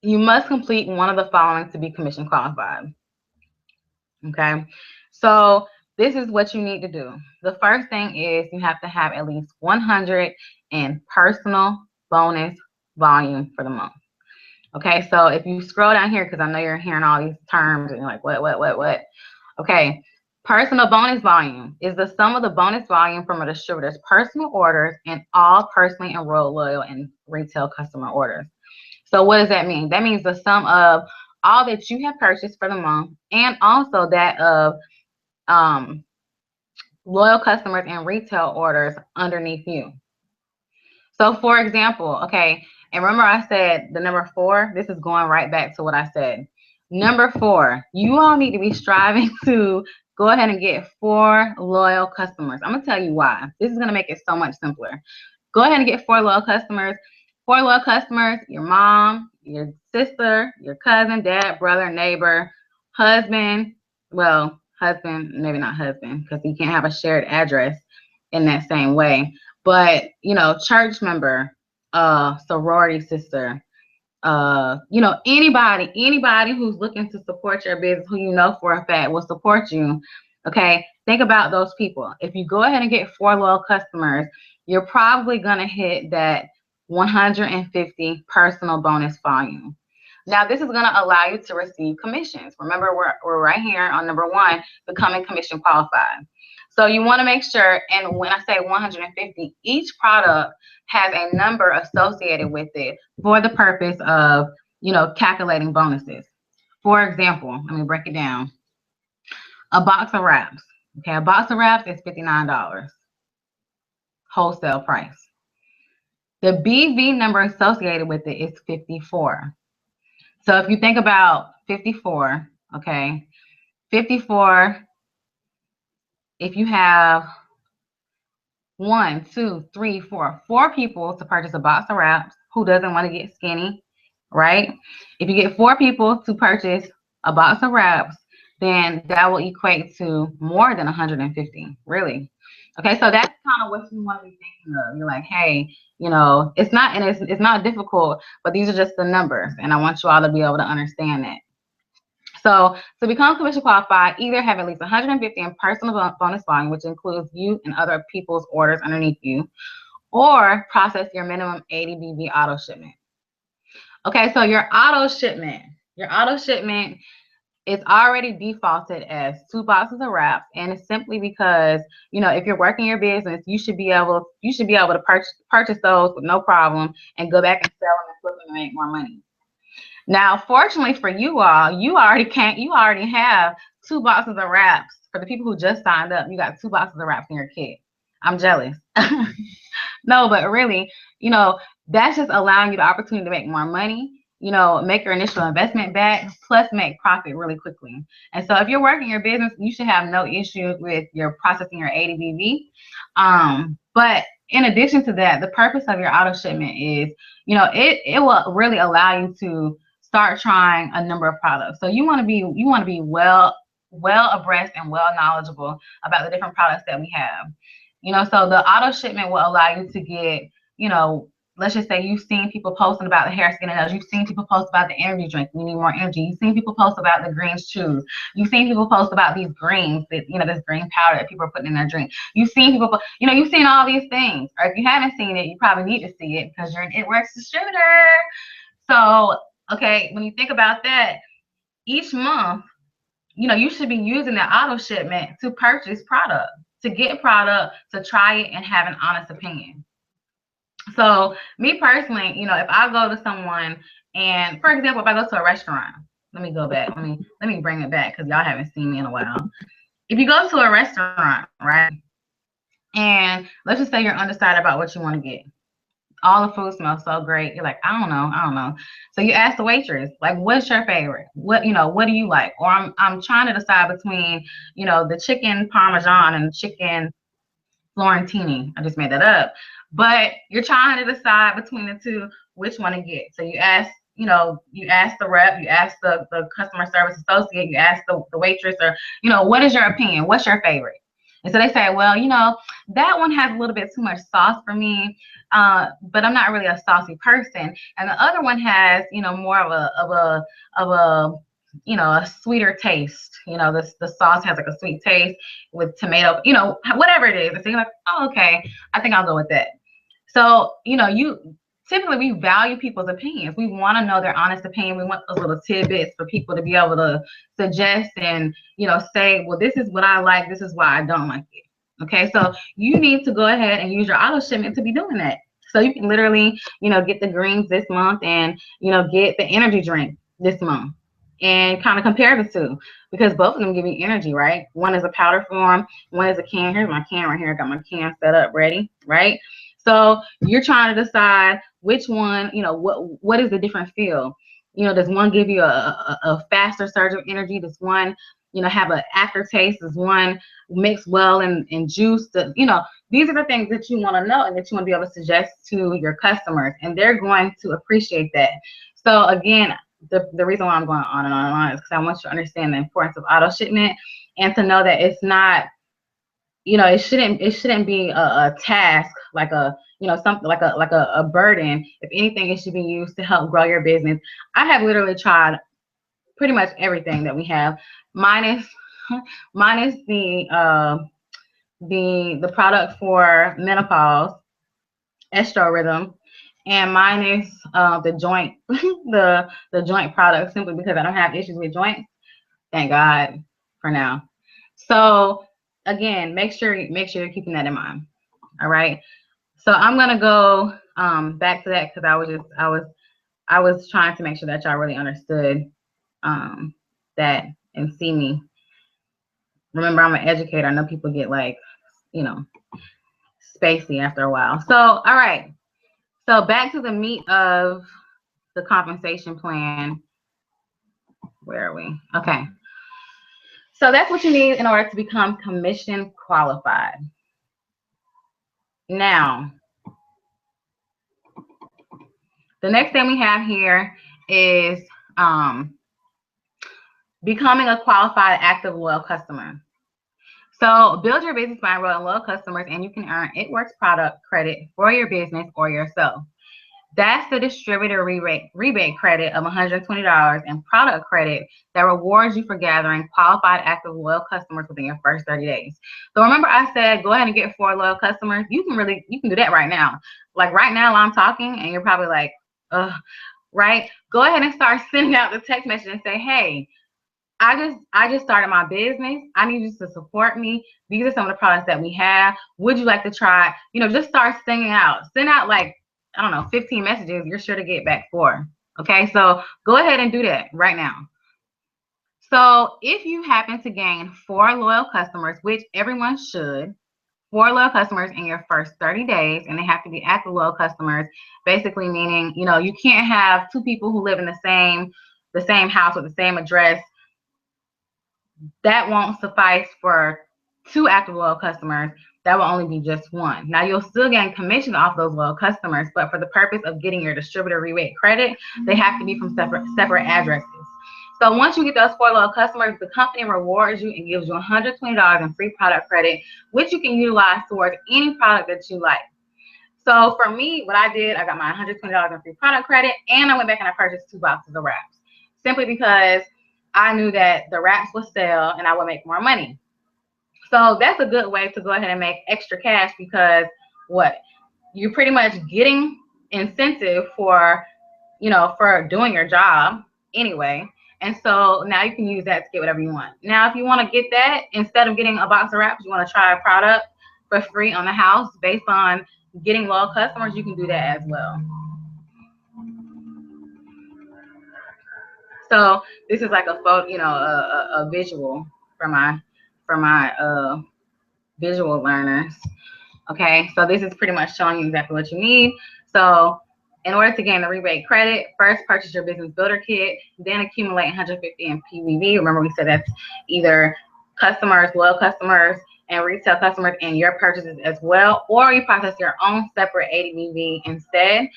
you must complete one of the following to be commission qualified. Okay, so this is what you need to do. The first thing is you have to have at least 100 in personal bonus volume for the month. Okay, so if you scroll down here, because I know you're hearing all these terms and you're like, what? Okay, personal bonus volume is the sum of the bonus volume from a distributor's personal orders and all personally enrolled loyal and retail customer orders. So what does that mean? That means the sum of all that you have purchased for the month and also that of loyal customers and retail orders underneath you. So for example, okay, and remember I said the number 4, this is going right back to what I said. Number 4, you all need to be striving to go ahead and get 4 loyal customers. I'm gonna tell you why. This is gonna make it so much simpler. Go ahead and get 4 loyal customers. 4 loyal customers, your mom, your sister, your cousin, dad, brother, neighbor, husband, well, husband, maybe not husband, because you can't have a shared address in that same way. But, you know, church member, sorority sister, you know, anybody who's looking to support your business, who you know for a fact will support you. Okay, think about those people. If you go ahead and get 4 loyal customers, you're probably gonna hit that 150 personal bonus volume. Now, this is going to allow you to receive commissions. Remember, we're right here on number 1, becoming commission qualified. So you want to make sure, and when I say 150, each product has a number associated with it for the purpose of, you know, calculating bonuses. For example, let me break it down. A box of wraps. Okay, a box of wraps is $59, wholesale price. The BV number associated with it is 54. So if you think about 54, okay, 54, if you have 1, 2, 3, 4 people to purchase a box of wraps, who doesn't want to get skinny, right? If you get 4 people to purchase a box of wraps, then that will equate to more than 150, really. Okay, so that's kind of what you want to be thinking of. You're like, hey, you know, it's not difficult, but these are just the numbers, and I want you all to be able to understand that. So to become commission qualified, either have at least 150 in personal bonus volume, which includes you and other people's orders underneath you, or process your minimum 80 BV auto shipment. Okay, so your auto shipment it's already defaulted as 2 boxes of wraps, and it's simply because, you know, if you're working your business, you should be able to purchase those with no problem and go back and sell them and flip them and make more money. Now, fortunately for you all, you already have 2 boxes of wraps. For the people who just signed up, you got 2 boxes of wraps in your kit. I'm jealous. No, but really, you know, that's just allowing you the opportunity to make more money, you know, make your initial investment back, plus make profit really quickly. And so if you're working your business, you should have no issues with your processing your ADBV. But in addition to that, the purpose of your auto shipment is, you know, it will really allow you to start trying a number of products. So you want to be well abreast and well knowledgeable about the different products that we have. You know, so the auto shipment will allow you to get, you know, let's just say you've seen people posting about the hair, skin, and nails. You've seen people post about the energy drink. You need more energy. You've seen people post about the greens chews. You've seen people post about these greens, that, you know, this green powder that people are putting in their drink. You've seen people, you know, you've seen all these things. Or if you haven't seen it, you probably need to see it because you're an It Works distributor. So, okay, when you think about that, each month, you know, you should be using the auto shipment to purchase product, to get product, to try it and have an honest opinion. So me personally, you know, if I go to someone and, for example, if I go to a restaurant, let me go back. Let me bring it back because y'all haven't seen me in a while. If you go to a restaurant, right, and let's just say you're undecided about what you want to get. All the food smells so great. You're like, I don't know. So you ask the waitress, like, what's your favorite? What do you like? Or I'm trying to decide between, you know, the chicken parmesan and the chicken Florentini. I just made that up. But you're trying to decide between the two which one to get. So you ask the rep, you ask the customer service associate, you ask the waitress, or, you know, what is your opinion? What's your favorite? And so they say, well, you know, that one has a little bit too much sauce for me, but I'm not really a saucy person. And the other one has, you know, more of a you know, a sweeter taste. You know, the sauce has like a sweet taste with tomato, you know, whatever it is. And so you're like, oh, okay, I think I'll go with that. So, you know, typically we value people's opinions. We want to know their honest opinion. We want those little tidbits for people to be able to suggest and, you know, say, well, this is what I like. This is why I don't like it. Okay. So you need to go ahead and use your auto shipment to be doing that. So you can literally, you know, get the greens this month and, you know, get the energy drink this month and kind of compare the two, because both of them give you energy, right? One is a powder form, one is a can. Here's my can right here. I got my can set up ready, right? So you're trying to decide which one, you know, what is the different feel? You know, does one give you a faster surge of energy? Does one, you know, have an aftertaste? Does one mix well in juice? You know, these are the things that you want to know and that you want to be able to suggest to your customers, and they're going to appreciate that. So again, the reason why I'm going on and on and on is because I want you to understand the importance of auto shipment and to know that it's not, you know, it shouldn't be a task, like a, you know, something like a burden. If anything, it should be used to help grow your business. I have literally tried pretty much everything that we have, minus the product for menopause, estro rhythm, and minus the joint the joint product, simply because I don't have issues with joints. Thank God for now. So again, make sure you're keeping that in mind. All right. So I'm gonna go back to that because I was trying to make sure that y'all really understood that and see me. Remember, I'm an educator. I know people get like, you know, spacey after a while. So all right. So back to the meat of the compensation plan. Where are we? Okay. So that's what you need in order to become commission qualified. Now, the next thing we have here is becoming a qualified active loyal customer. So build your business by enrolling loyal customers, and you can earn It Works product credit for your business or yourself. That's the distributor rebate credit of $120 and product credit that rewards you for gathering qualified active loyal customers within your first 30 days. So remember I said go ahead and get 4 loyal customers. You can do that right now. Like right now while I'm talking, and you're probably like, ugh, right? Go ahead and start sending out the text message and say, hey, I just started my business. I need you to support me. These are some of the products that we have. Would you like to try? You know, just start sending out. Send out like, I don't know, 15 messages. You're sure to get back 4. Okay, so go ahead and do that right now. So if you happen to gain 4 loyal customers, which everyone should, 4 loyal customers in your first 30 days, and they have to be active loyal customers, basically meaning, you know, you can't have 2 people who live in the same house with the same address. That won't suffice for 2 active loyal customers. That will only be just 1. Now, you'll still gain commission off those loyal customers, but for the purpose of getting your distributor rebate credit, they have to be from separate addresses. So once you get those 4 loyal customers, the company rewards you and gives you $120 in free product credit, which you can utilize towards any product that you like. So for me, what I did, I got my $120 in free product credit, and I went back and I purchased 2 boxes of wraps, simply because I knew that the wraps would sell and I would make more money. So that's a good way to go ahead and make extra cash, because what? You're pretty much getting incentive for, you know, for doing your job anyway. And so now you can use that to get whatever you want. Now, if you want to get that, instead of getting a box of wraps, you want to try a product for free on the house based on getting loyal customers, you can do that as well. So this is like a photo, you know, a visual for my visual learners. Okay, so this is pretty much showing you exactly what you need. So in order to gain the rebate credit, first purchase your business builder kit, then accumulate 150 in PVV. Remember, we said that's either customers, loyal customers, and retail customers in your purchases as well, or you process your own separate ADVV instead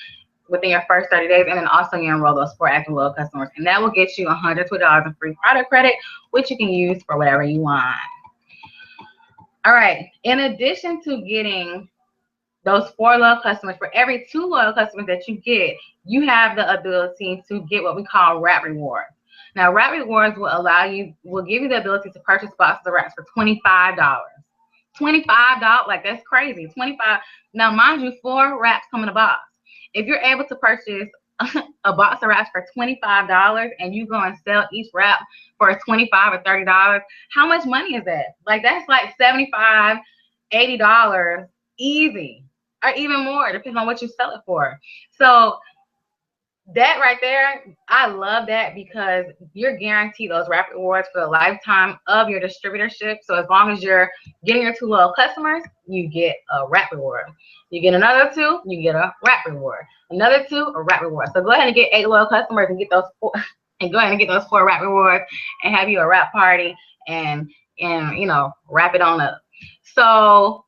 within your first 30 days, and then also you enroll those 4 active loyal customers, and that will get you $120 in free product credit, which you can use for whatever you want. All right, in addition to getting those 4 loyal customers, for every 2 loyal customers that you get, you have the ability to get what we call wrap rewards. Now, wrap rewards will give you the ability to purchase boxes of wraps for $25. $25, like that's crazy. 25. Now, mind you, 4 wraps come in a box. If you're able to purchase a box of wraps for $25 and you go and sell each wrap for $25 or $30, how much money is that? Like, that's like $75, $80 easy, or even more, depending on what you sell it for. So that right there, I love that, because you're guaranteed those wrap rewards for the lifetime of your distributorship. So as long as you're getting your 2 loyal customers, you get a wrap reward. You get another 2, you get a wrap reward. Another 2, a wrap reward. So go ahead and get 8 loyal customers and get those 4, and go ahead and get those 4 wrap rewards, and have you a wrap party, and you know, wrap it on up. So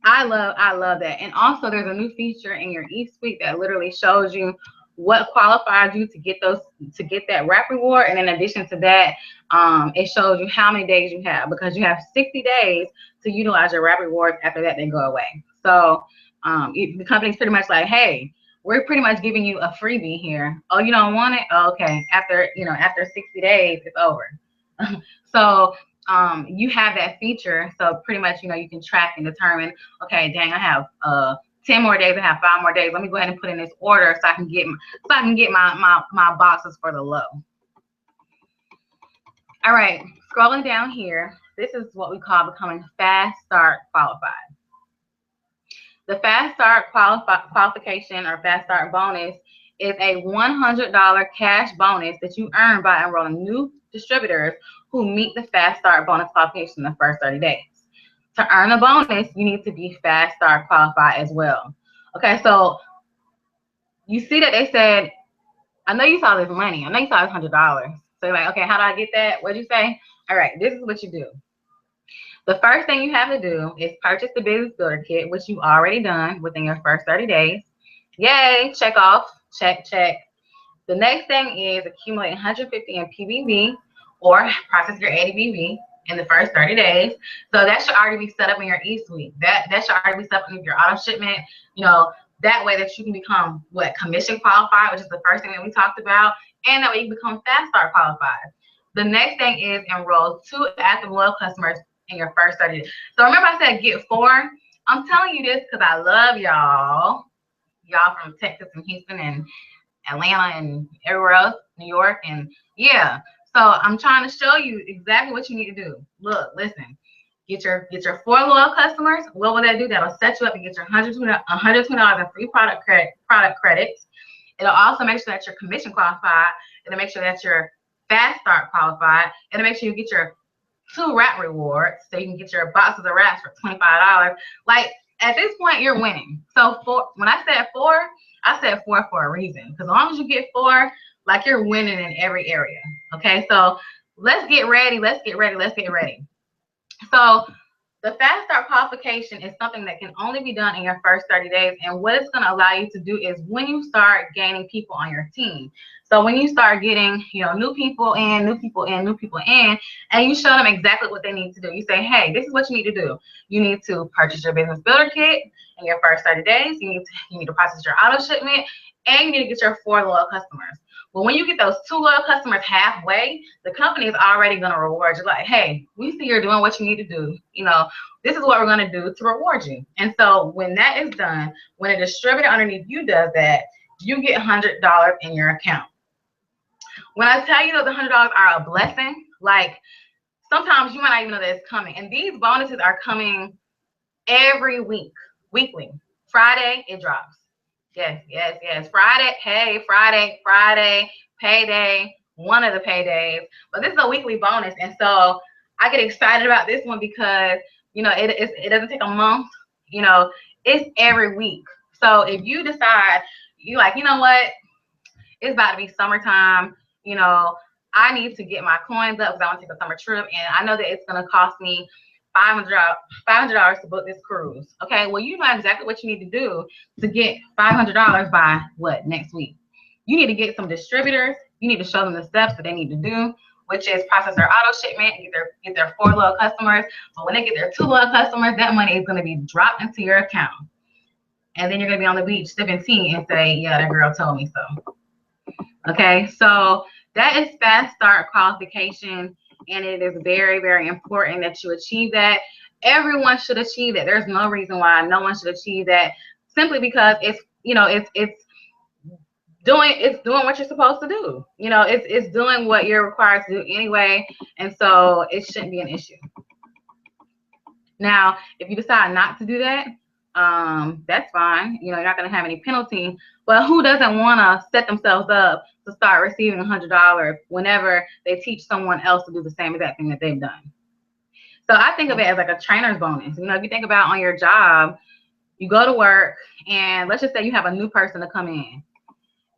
I love that. And also, there's a new feature in your eSuite that literally shows you what qualifies you to get that wrap reward. And in addition to that, it shows you how many days you have, because you have 60 days to utilize your wrap rewards. After that, they go away. So the company's pretty much like, hey, we're pretty much giving you a freebie here. Oh, you don't want it? Oh, okay. After 60 days, it's over. So you have that feature. So pretty much, you can track and determine, okay, dang, I have 10 more days, I have 5 more days. Let me go ahead and put in this order so I can get my boxes for the low. All right, scrolling down here, this is what we call becoming Fast Start Qualified. The Fast Start qualification or Fast Start bonus is a $100 cash bonus that you earn by enrolling new distributors who meet the Fast Start bonus qualification in the first 30 days. To earn a bonus, you need to be Fast Start qualified as well. Okay, so you see that they said, I know you saw this money. I know you saw this $100. So you're like, okay, how do I get that? What'd you say? All right, this is what you do. The first thing you have to do is purchase the Business Builder Kit, which you've already done within your first 30 days. Yay, check off, check, check. The next thing is accumulate 150 in PBV or process your ADVV in the first 30 days. So that should already be set up in your eSuite. That should already be set up in your auto shipment, that way that you can become commission qualified, which is the first thing that we talked about, and that way you become Fast Start qualified. The next thing is enroll 2 active loyal customers in your first 30 days. So remember I said get 4? I'm telling you this because I love y'all from Texas and Houston and Atlanta and everywhere else, New York, and yeah. So I'm trying to show you exactly what you need to do. Look, listen. Get your 4 loyal customers. What will that do? That'll set you up to get your $120 in free product credits. It'll also make sure that you're commission qualified. It'll make sure that you're fast start qualified. It'll make sure you get your 2 wrap rewards, so you can get your boxes of wraps for $25. Like, at this point, you're winning. So when I said 4, I said 4 for a reason. Because as long as you get 4, like, you're winning in every area. Okay, so let's get ready. Let's get ready. Let's get ready. So the fast start qualification is something that can only be done in your first 30 days. And what it's going to allow you to do is when you start gaining people on your team. So when you start getting, new people in, and you show them exactly what they need to do. You say, hey, this is what you need to do. You need to purchase your business builder kit in your first 30 days. You need to process your auto shipment, and you need to get your 4 loyal customers. But when you get those 2 loyal customers halfway, the company is already going to reward you. Like, hey, we see you're doing what you need to do. This is what we're going to do to reward you. And so when that is done, when a distributor underneath you does that, you get $100 in your account. When I tell you that the $100 are a blessing, like, sometimes you might not even know that it's coming. And these bonuses are coming every week, weekly. Friday, it drops. Yes. Friday, payday, one of the paydays. But this is a weekly bonus. And so I get excited about this one because, it doesn't take a month. It's every week. So if you decide, you like, you know what, it's about to be summertime, I need to get my coins up because I want to take a summer trip. And I know that it's going to cost me $500 to book this cruise. Okay, well, you know exactly what you need to do to get $500 by what, next week. You need to get some distributors. You need to show them the steps that they need to do, which is process their auto shipment, get their 4 loyal customers. But when they get their 2 loyal customers, that money is going to be dropped into your account. And then you're going to be on the beach sipping tea and say, yeah, that girl told me so. Okay, so that is fast start qualification. And it is very, very important that you achieve that. Everyone should achieve that. There's no reason why no one should achieve that, simply because it's doing what you're supposed to do. It's doing what you're required to do anyway. And so it shouldn't be an issue. Now, if you decide not to do that, that's fine. You're not going to have any penalty. But who doesn't want to set themselves up to start receiving $100 whenever they teach someone else to do the same exact thing that they've done? So I think of it as like a trainer's bonus. If you think about on your job, you go to work and let's just say you have a new person to come in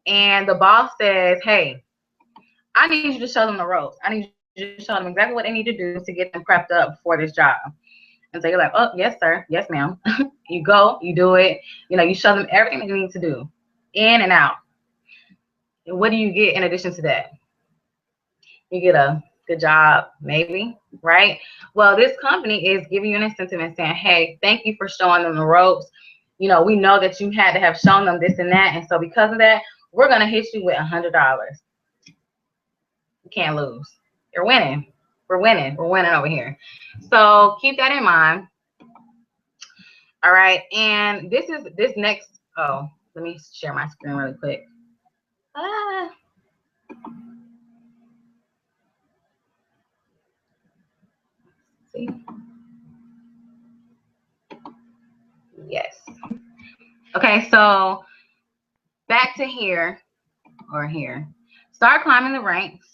and the boss says, hey, I need you to show them the ropes. I need you to show them exactly what they need to do to get them prepped up for this job. And so you're like, oh, yes, sir. Yes, ma'am. You go, you do it. You show them everything that you need to do, in and out. And what do you get in addition to that? You get a good job, maybe, right? Well, this company is giving you an incentive and saying, hey, thank you for showing them the ropes. We know that you had to have shown them this and that. And so because of that, we're going to hit you with $100. You can't lose. You're winning. We're winning. We're winning over here. So keep that in mind. All right. And this next. Oh, let me share my screen really quick. See? Yes. Okay. So back to here or here. Start climbing the ranks.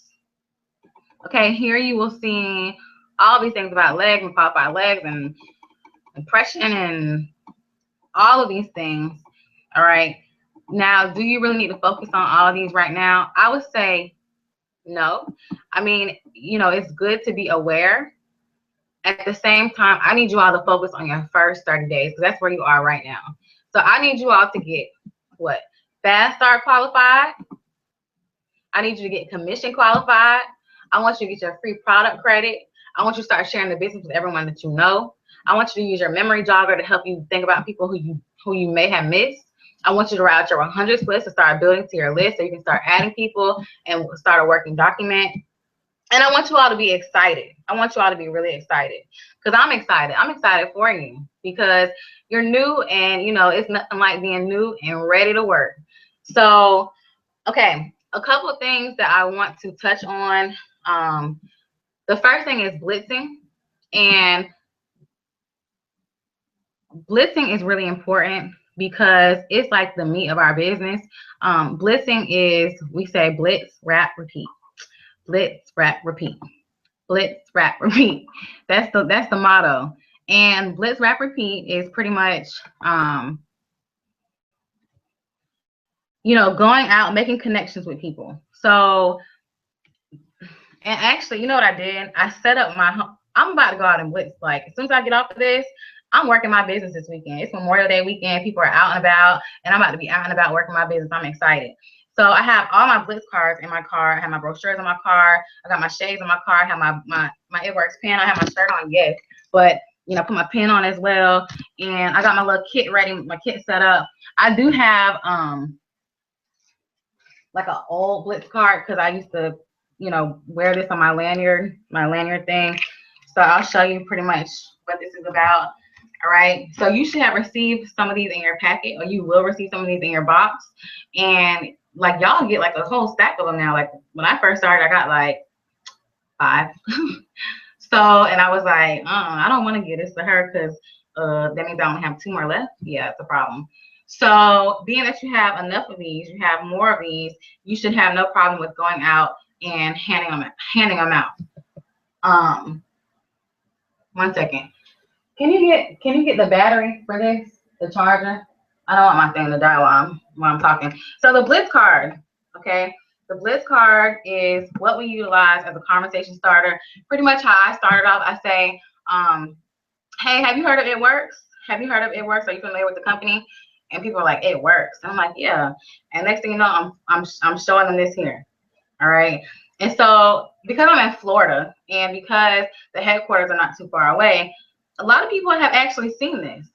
Okay. Here you will see all these things about legs and qualified legs and impression and all of these things. All right. Now, do you really need to focus on all of these right now? I would say no. I mean, it's good to be aware. At the same time, I need you all to focus on your first 30 days because that's where you are right now. So I need you all to get what? Fast start qualified. I need you to get commission qualified. I want you to get your free product credit. I want you to start sharing the business with everyone that you know. I want you to use your memory jogger to help you think about people who you may have missed. I want you to write out your 100s list to start building to your list so you can start adding people and start a working document. And I want you all to be excited. I want you all to be really excited because I'm excited. I'm excited for you because you're new and, it's nothing like being new and ready to work. So, okay, a couple of things that I want to touch on The first thing is blitzing, and blitzing is really important because it's like the meat of our business. Blitzing is, we say blitz, wrap, repeat. Blitz, wrap, repeat. Blitz, wrap, repeat. That's the motto. And blitz, wrap, repeat is pretty much going out, making connections with people. So, and actually, you know what I did? I set up I'm about to go out and blitz. Like, as soon as I get off of this, I'm working my business this weekend. It's Memorial Day weekend. People are out and about, and I'm about to be out and about working my business. I'm excited. So I have all my blitz cards in my car. I have my brochures in my car. I got my shades in my car. I have my It Works pen. I have my shirt on, yes, but put my pen on as well. And I got my little kit ready, my kit set up. I do have like an old blitz card because I used to wear this on my lanyard thing. So I'll show you pretty much what this is about. All right. So you should have received some of these in your packet, or you will receive some of these in your box. And like, y'all get like a whole stack of them now. Like, when I first started, I got like 5. So, and I was like, I don't want to give this to her because that means I only have 2 more left. Yeah, it's a problem. So being that you have enough of these, you have more of these, you should have no problem with going out and handing them out. 1 second. Can you get the battery for this, the charger? I don't want my thing to die while I'm talking. So the Blitz card, okay? The Blitz card is what we utilize as a conversation starter. Pretty much how I started off, I say, hey, have you heard of It Works? Have you heard of It Works? Are you familiar with the company? And people are like, It Works. And I'm like, yeah. And next thing you know, I'm showing them this here. All right. And so because I'm in Florida and because the headquarters are not too far away, a lot of people have actually seen this.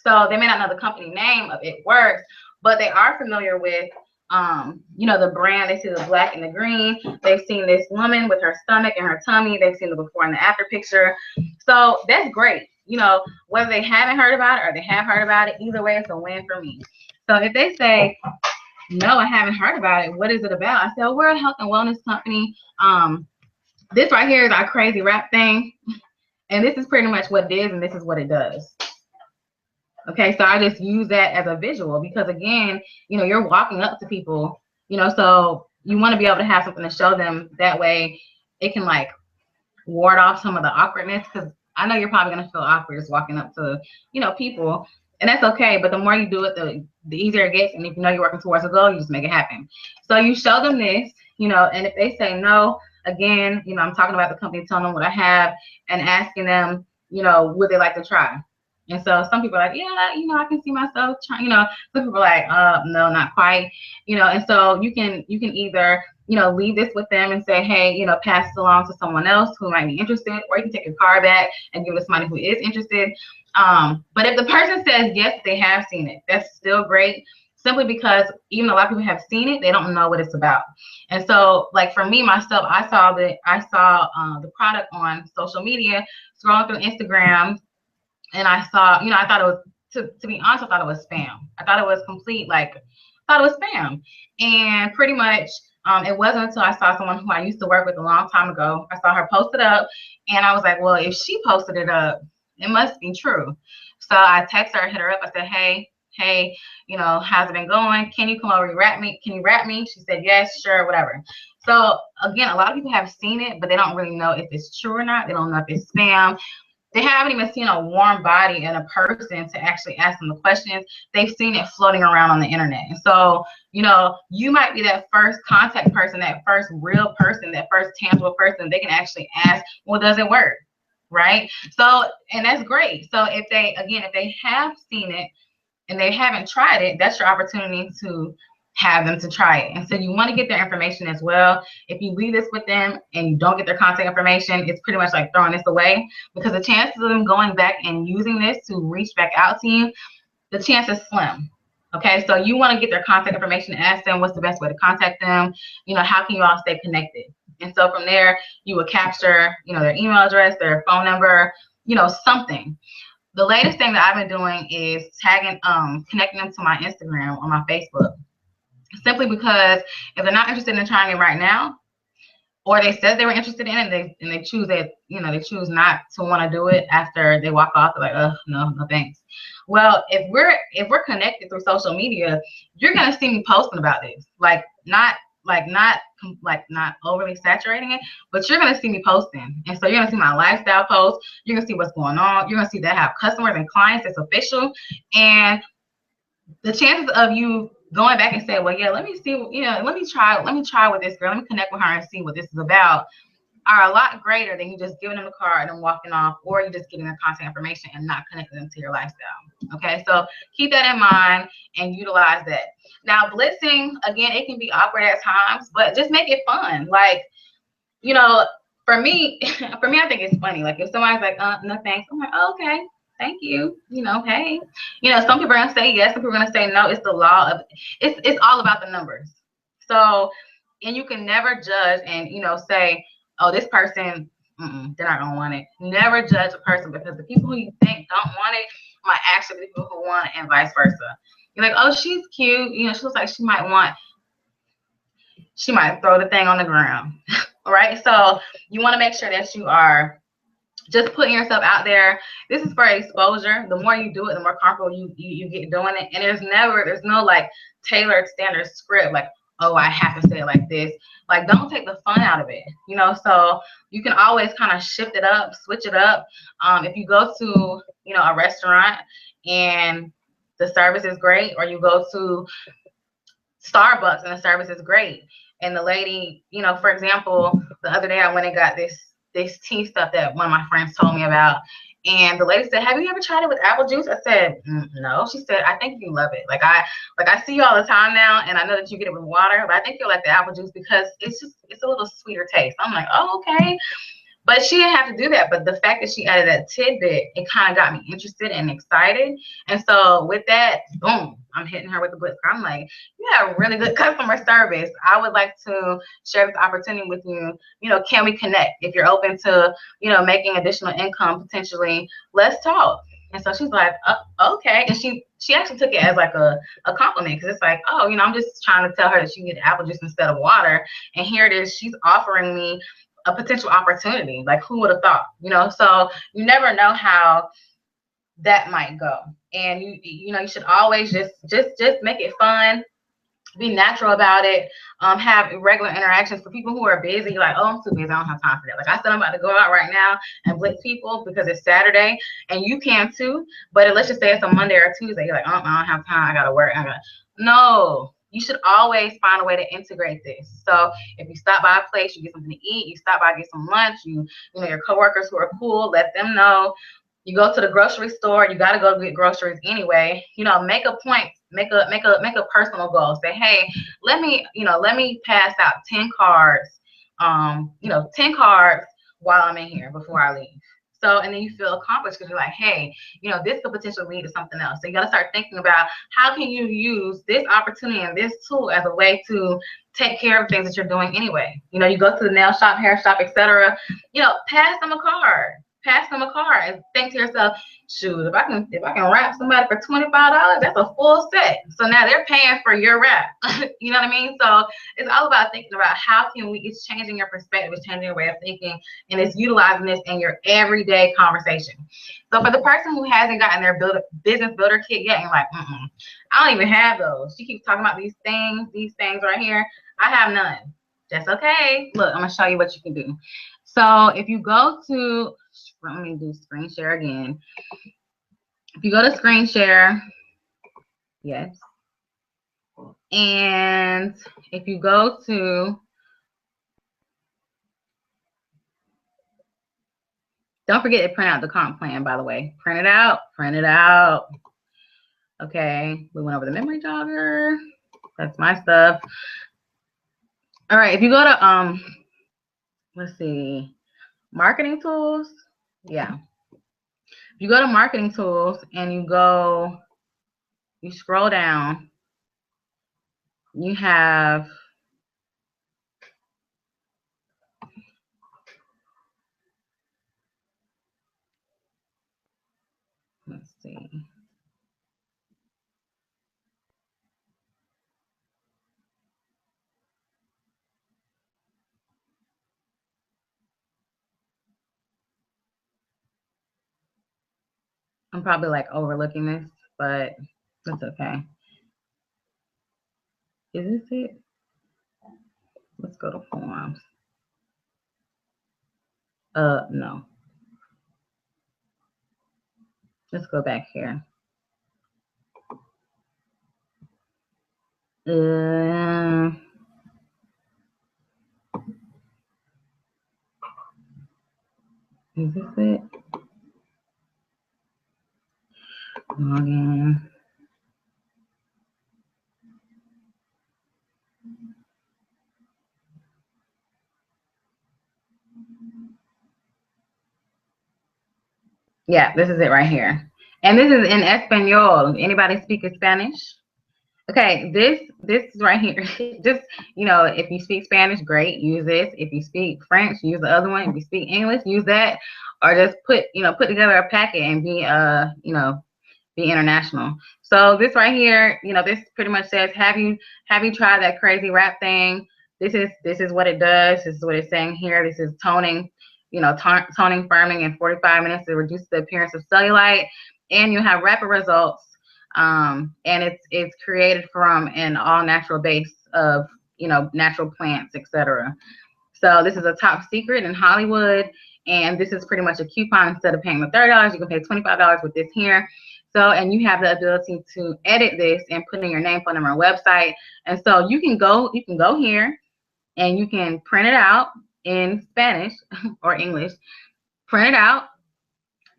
So they may not know the company name of It Works, but they are familiar with the brand. They see the black and the green. They've seen this woman with her stomach and her tummy. They've seen the before and the after picture. So that's great. Whether they haven't heard about it or they have heard about it, either way, it's a win for me. So if they say, no, I haven't heard about it, what is it about? I said, oh, we're a health and wellness company. This right here is our crazy wrap thing. And this is pretty much what it is, and this is what it does. Okay, so I just use that as a visual because, again, you're walking up to people, so you want to be able to have something to show them. That way it can, like, ward off some of the awkwardness, because I know you're probably going to feel awkward just walking up to, people, and that's okay. But the more you do it, the easier it gets. And if you're working towards a goal, you just make it happen. So you show them this, and if they say no, again, I'm talking about the company, telling them what I have and asking them, would they like to try? And so some people are like, yeah, I can see myself trying, some people are like, no, not quite, and so you can either, leave this with them and say, hey, pass it along to someone else who might be interested, or you can take your card back and give it to somebody who is interested. But if the person says, yes, they have seen it, that's still great. Simply because even a lot of people have seen it, they don't know what it's about. And so, like, for me, myself, I saw the product on social media, scrolling through Instagram, and I saw, I thought it was, to be honest, I thought it was spam. I thought it was spam. And pretty much, it wasn't until I saw someone who I used to work with a long time ago. I saw her post it up, and I was like, well, if she posted it up, it must be true. So I texted her, hit her up. I said, hey, how's it been going? Can you come over and wrap me? Can you wrap me? She said, yes, sure, whatever. So again, a lot of people have seen it, but they don't really know if it's true or not. They don't know if it's spam. They haven't even seen a warm body and a person to actually ask them the questions. They've seen it floating around on the internet. And so, you might be that first contact person, that first real person, that first tangible person they can actually ask, well, does it work? Right? So, and that's great. So if they have seen it and they haven't tried it, that's your opportunity to have them to try it. And so you want to get their information as well. If you leave this with them and you don't get their contact information, it's pretty much like throwing this away, because the chances of them going back and using this to reach back out to you, the chance is slim. Okay, so you want to get their contact information, ask them what's the best way to contact them, how can you all stay connected? And so from there, you would capture, their email address, their phone number, something. The latest thing that I've been doing is tagging, connecting them to my Instagram or my Facebook. Simply because if they're not interested in trying it right now, or they said they were interested in it, and they choose that, they choose not to want to do it after they walk off. They're like, oh, no thanks. Well, if we're connected through social media, you're gonna see me posting about this, not overly saturating it, but you're gonna see me posting. And so you're gonna see my lifestyle posts, you're gonna see what's going on, you're gonna see that I have customers and clients that's official. And the chances of you going back and saying, well, yeah, let me see, let me try with this girl, let me connect with her and see what this is about, are a lot greater than you just giving them a card and walking off, or you just getting their contact information and not connecting them to your lifestyle. Okay, so keep that in mind and utilize that. Now, blitzing, again, it can be awkward at times, but just make it fun. Like, for me, I think it's funny. Like, if somebody's like, no thanks, I'm like, oh, okay, thank you. Hey, some people are gonna say yes, some people are gonna say no. It's the law of it's all about the numbers. So, and you can never judge and say, oh, this person, they're not gonna want it. Never judge a person, because the people who you think don't want it might actually be the people who want it, and vice versa. You're like, oh, she's cute. She looks like she might throw the thing on the ground. Right? So you want to make sure that you are just putting yourself out there. This is for exposure. The more you do it, the more comfortable you get doing it. And there's no like tailored standard script, like, oh, I have to say it like this. Like, don't take the fun out of it. So you can always kind of shift it up, switch it up. If you go to, a restaurant and the service is great, or you go to Starbucks and the service is great, and the lady, for example, the other day I went and got this tea stuff that one of my friends told me about, and the lady said, have you ever tried it with apple juice? I said, no. She said, I think you love it. I see you all the time now, and I know that you get it with water, but I think you'll like the apple juice because it's a little sweeter taste. I'm like, oh, okay. But she didn't have to do that. But the fact that she added that tidbit, it kind of got me interested and excited. And so with that, boom, I'm hitting her with the blitz. I'm like, you have really good customer service. I would like to share this opportunity with you. Can we connect? If you're open to, making additional income potentially, let's talk. And so she's like, okay. And she actually took it as like a compliment, because it's like, oh, I'm just trying to tell her that she can get apple juice instead of water. And here it is. She's offering me a potential opportunity. Like, who would have thought? So you never know how that might go. And you should always just make it fun, be natural about it, have regular interactions. For people who are busy, like, oh, I'm too busy, I don't have time for that. Like I said, I'm about to go out right now and blitz people because it's Saturday, and you can too. But let's just say it's a Monday or Tuesday, you're like, oh, I don't have time, I gotta work. No, you should always find a way to integrate this. So if you stop by a place, you get something to eat, you stop by, get some lunch, your coworkers who are cool, let them know. You go to the grocery store, you got to go get groceries anyway. Make a point, make a personal goal. Say, hey, let me pass out 10 cards, 10 cards while I'm in here before I leave. So, and then you feel accomplished because you're like, hey, this could potentially lead to something else. So you got to start thinking about how can you use this opportunity and this tool as a way to take care of things that you're doing anyway. You go to the nail shop, hair shop, etc. Pass them a card. Pass them a card and think to yourself, shoot, if I can wrap somebody for $25, that's a full set. So now they're paying for your wrap. You know what I mean? So it's all about thinking about how can it's changing your perspective, it's changing your way of thinking, and it's utilizing this in your everyday conversation. So for the person who hasn't gotten their business builder kit yet, and like, I don't even have those. She keeps talking about these things right here. I have none. That's okay. Look, I'm gonna show you what you can do. So if you go to, let me do screen share again. If you go to screen share, yes. And if you go to, don't forget to print out the comp plan, by the way. Print it out. Okay, we went over the memory jogger. That's my stuff. All right, if you go to, let's see, marketing tools. Yeah. If you go to marketing tools and you scroll down, you have, let's see. I'm probably like overlooking this, but that's okay. Is this it? Let's go to forms. No. Let's go back here. Is this it? Login. Yeah, this is it right here. And this is in Espanol. Anybody speak Spanish? Okay, this is right here. Just, you know, if you speak Spanish, great, use this. If you speak French, use the other one. If you speak English, use that. Or just put together a packet and be be international. So this right here, this pretty much says, have you tried that crazy wrap thing? This is what it does. This is what it's saying here. This is toning, toning firming in 45 minutes to reduce the appearance of cellulite, and you have rapid results. And it's created from an all natural base of natural plants, etc. So this is a top secret in Hollywood, and this is pretty much a coupon. Instead of paying the $30, you can pay $25 with this here. So, and you have the ability to edit this and put in your name, phone number, and website. And so you can go here and you can print it out in Spanish or English, print it out,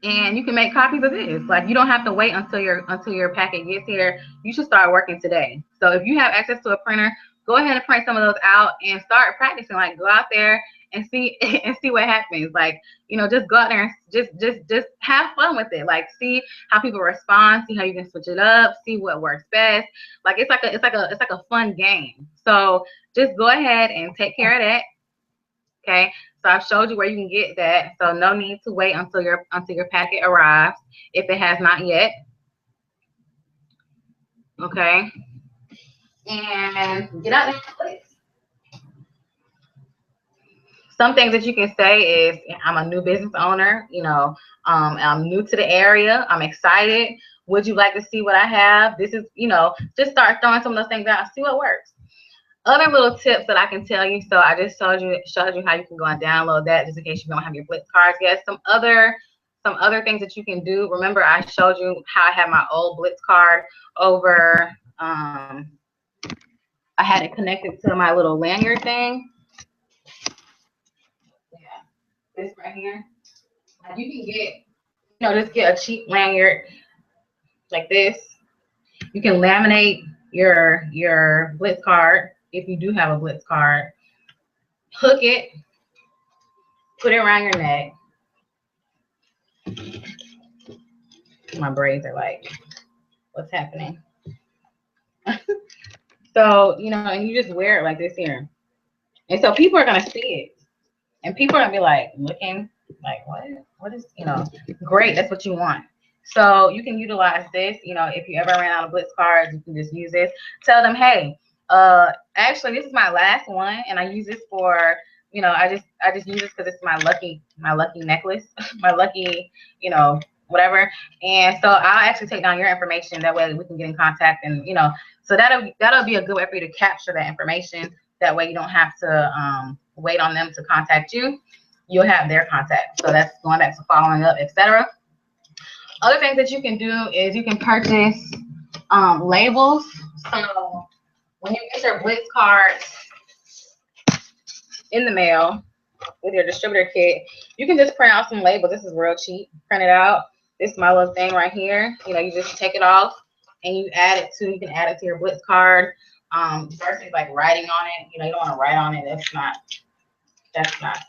and you can make copies of this. Like, you don't have to wait until your packet gets here. You should start working today. So if you have access to a printer, go ahead and print some of those out and start practicing. Like, go out there and see what happens. Like, just go out there and just have fun with it. Like, see how people respond, see how you can switch it up, see what works best. Like, it's like a fun game. So just go ahead and take care of that. Okay, so I've showed you where you can get that. So no need to wait until your packet arrives if it has not yet. Okay, and get out there, please. Some things that you can say is, I'm a new business owner, I'm new to the area, I'm excited. Would you like to see what I have? This is, just start throwing some of those things out, see what works. Other little tips that I can tell you. So I just showed you how you can go and download that, just in case you don't have your Blitz cards yet. Some other things that you can do. Remember, I showed you how I have my old Blitz card over. I had it connected to my little lanyard thing. Yeah, this right here. You can get, just get a cheap lanyard like this. You can laminate your Blitz card if you do have a Blitz card. Hook it, put it around your neck. My braids are like, what's happening? So, and you just wear it like this here. And so people are going to see it. And people are going to be like, looking like, what is, great. That's what you want. So you can utilize this. If you ever ran out of Blitz cards, you can just use this. Tell them, hey, actually, this is my last one. And I use this for, I just use this because it's my lucky necklace, my lucky, whatever. And so I'll actually take down your information. That way we can get in contact, and so that'll be a good way for you to capture that information. That way you don't have to wait on them to contact you. You'll have their contact. So that's going back to following up, etc. Other things that you can do is you can purchase labels. So when you get your Blitz cards in the mail with your distributor kit, you can just print out some labels. This is real cheap. Print it out. This is my little thing right here. You just take it off and you can add it to your Blitz card. Versus like writing on it. You don't want to write on it. That's not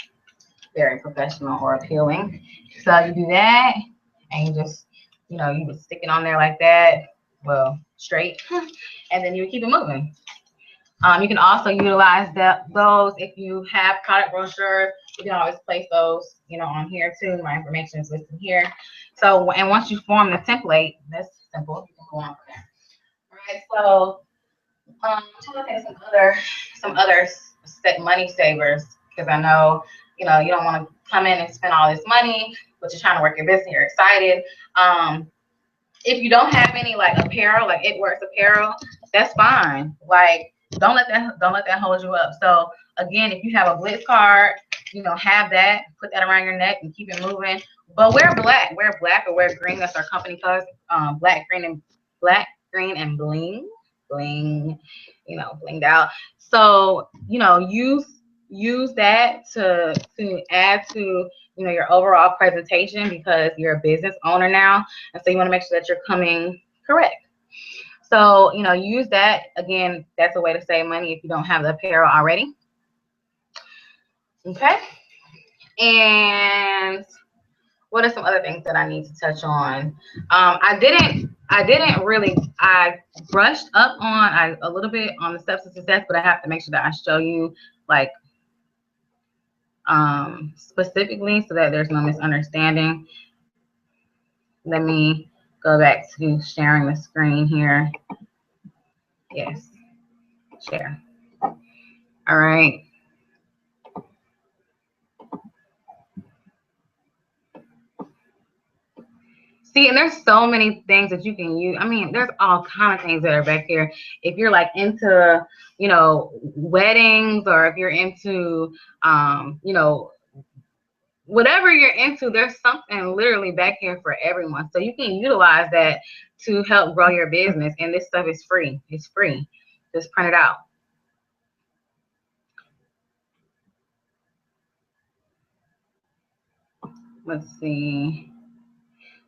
very professional or appealing. So you do that, and you just, you would stick it on there like that, well, straight, and then you would keep it moving. You can also utilize those if you have product brochures. You can always place those, on here too. My information is listed here. So, and once you form the template, that's simple. You can go on from there. All right. So, to look at some other money savers, because I know, you don't want to come in and spend all this money, but you're trying to work your business. You're excited. If you don't have any like apparel, like It Works apparel, that's fine. Like don't let that hold you up. So again, if you have a Blitz card, you know, have that, put that around your neck and keep it moving. But wear black, or wear green. That's our company colors. Black, green, and bling. You know, blinged out. So you know, use that to add to, you know, your overall presentation, because you're a business owner now, and so you want to make sure that you're coming correct. So, you know, use that. Again, that's a way to save money if you don't have the apparel already. Okay. And what are some other things that I need to touch on? I brushed up on a little bit on the steps of success, but I have to make sure that I show you like specifically so that there's no misunderstanding. Let me go back to sharing the screen here. Yes, share. All right. See, and there's so many things that you can use. I mean, there's all kind of things that are back here. If you're like into, you know, weddings, or if you're into, you know, whatever you're into, there's something literally back here for everyone. So you can utilize that to help grow your business. And this stuff is free. It's free. Just print it out. Let's see.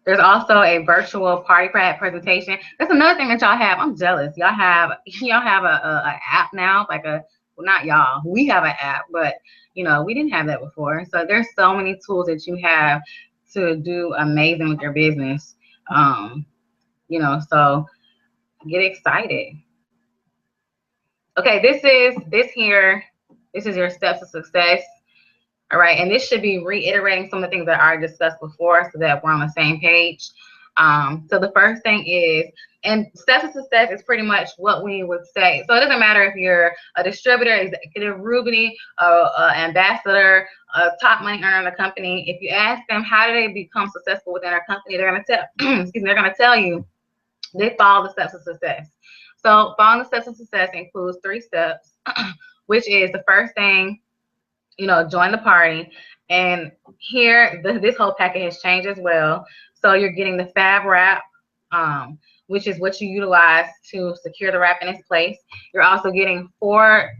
There's also a virtual party pad presentation. That's another thing that y'all have. I'm jealous. Y'all have a app now, like well, not y'all. We have an app, but you know, we didn't have that before. So there's so many tools that you have to do amazing with your business. You know, so get excited. Okay, this is your steps of success. All right, and this should be reiterating some of the things that I already discussed before so that we're on the same page. So the first thing is, and steps of success is pretty much what we would say. So it doesn't matter if you're a distributor, executive, Ruby, ambassador, a top money earner in the company. If you ask them how do they become successful within our company, they're going to tell, excuse me, they're going to tell you they follow the steps of success. So following the steps of success includes 3 steps, which is the first thing, you know, join the party. And here, this whole packet has changed as well. So you're getting the fab wrap, which is what you utilize to secure the wrap in its place. You're also getting four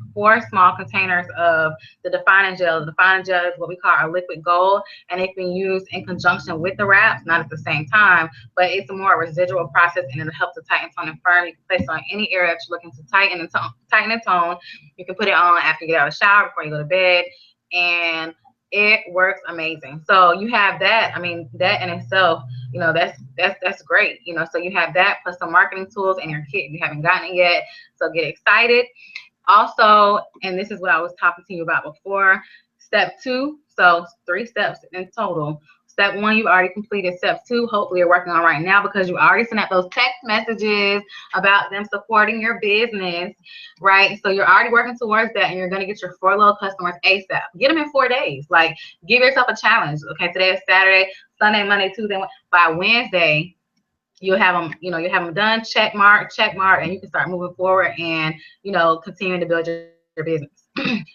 small containers of the defining gel. The defining gel is what we call our liquid gold, and it can be used in conjunction with the wraps, not at the same time, but it's a more residual process, and it'll help to tighten, tone, and firm. You can place it on any area that you're looking to tighten and tone. You can put it on after you get out of the shower, before you go to bed, and it works amazing. So you have that. I mean, that in itself, you know, that's great. You know, so you have that plus some marketing tools in your kit. You haven't gotten it yet, so get excited. Also, and this is what I was talking to you about before, step 2. So 3 steps in total. Step 1, you've already completed. Step 2, hopefully you're working on right now, because you already sent out those text messages about them supporting your business, right? So you're already working towards that, and you're going to get your 4 loyal customers ASAP. Get them in 4 days. Like, give yourself a challenge. Okay, today is Saturday, Sunday, Monday, Tuesday. By Wednesday, you'll have them, you know, you have them done, check mark, and you can start moving forward and, you know, continuing to build your business.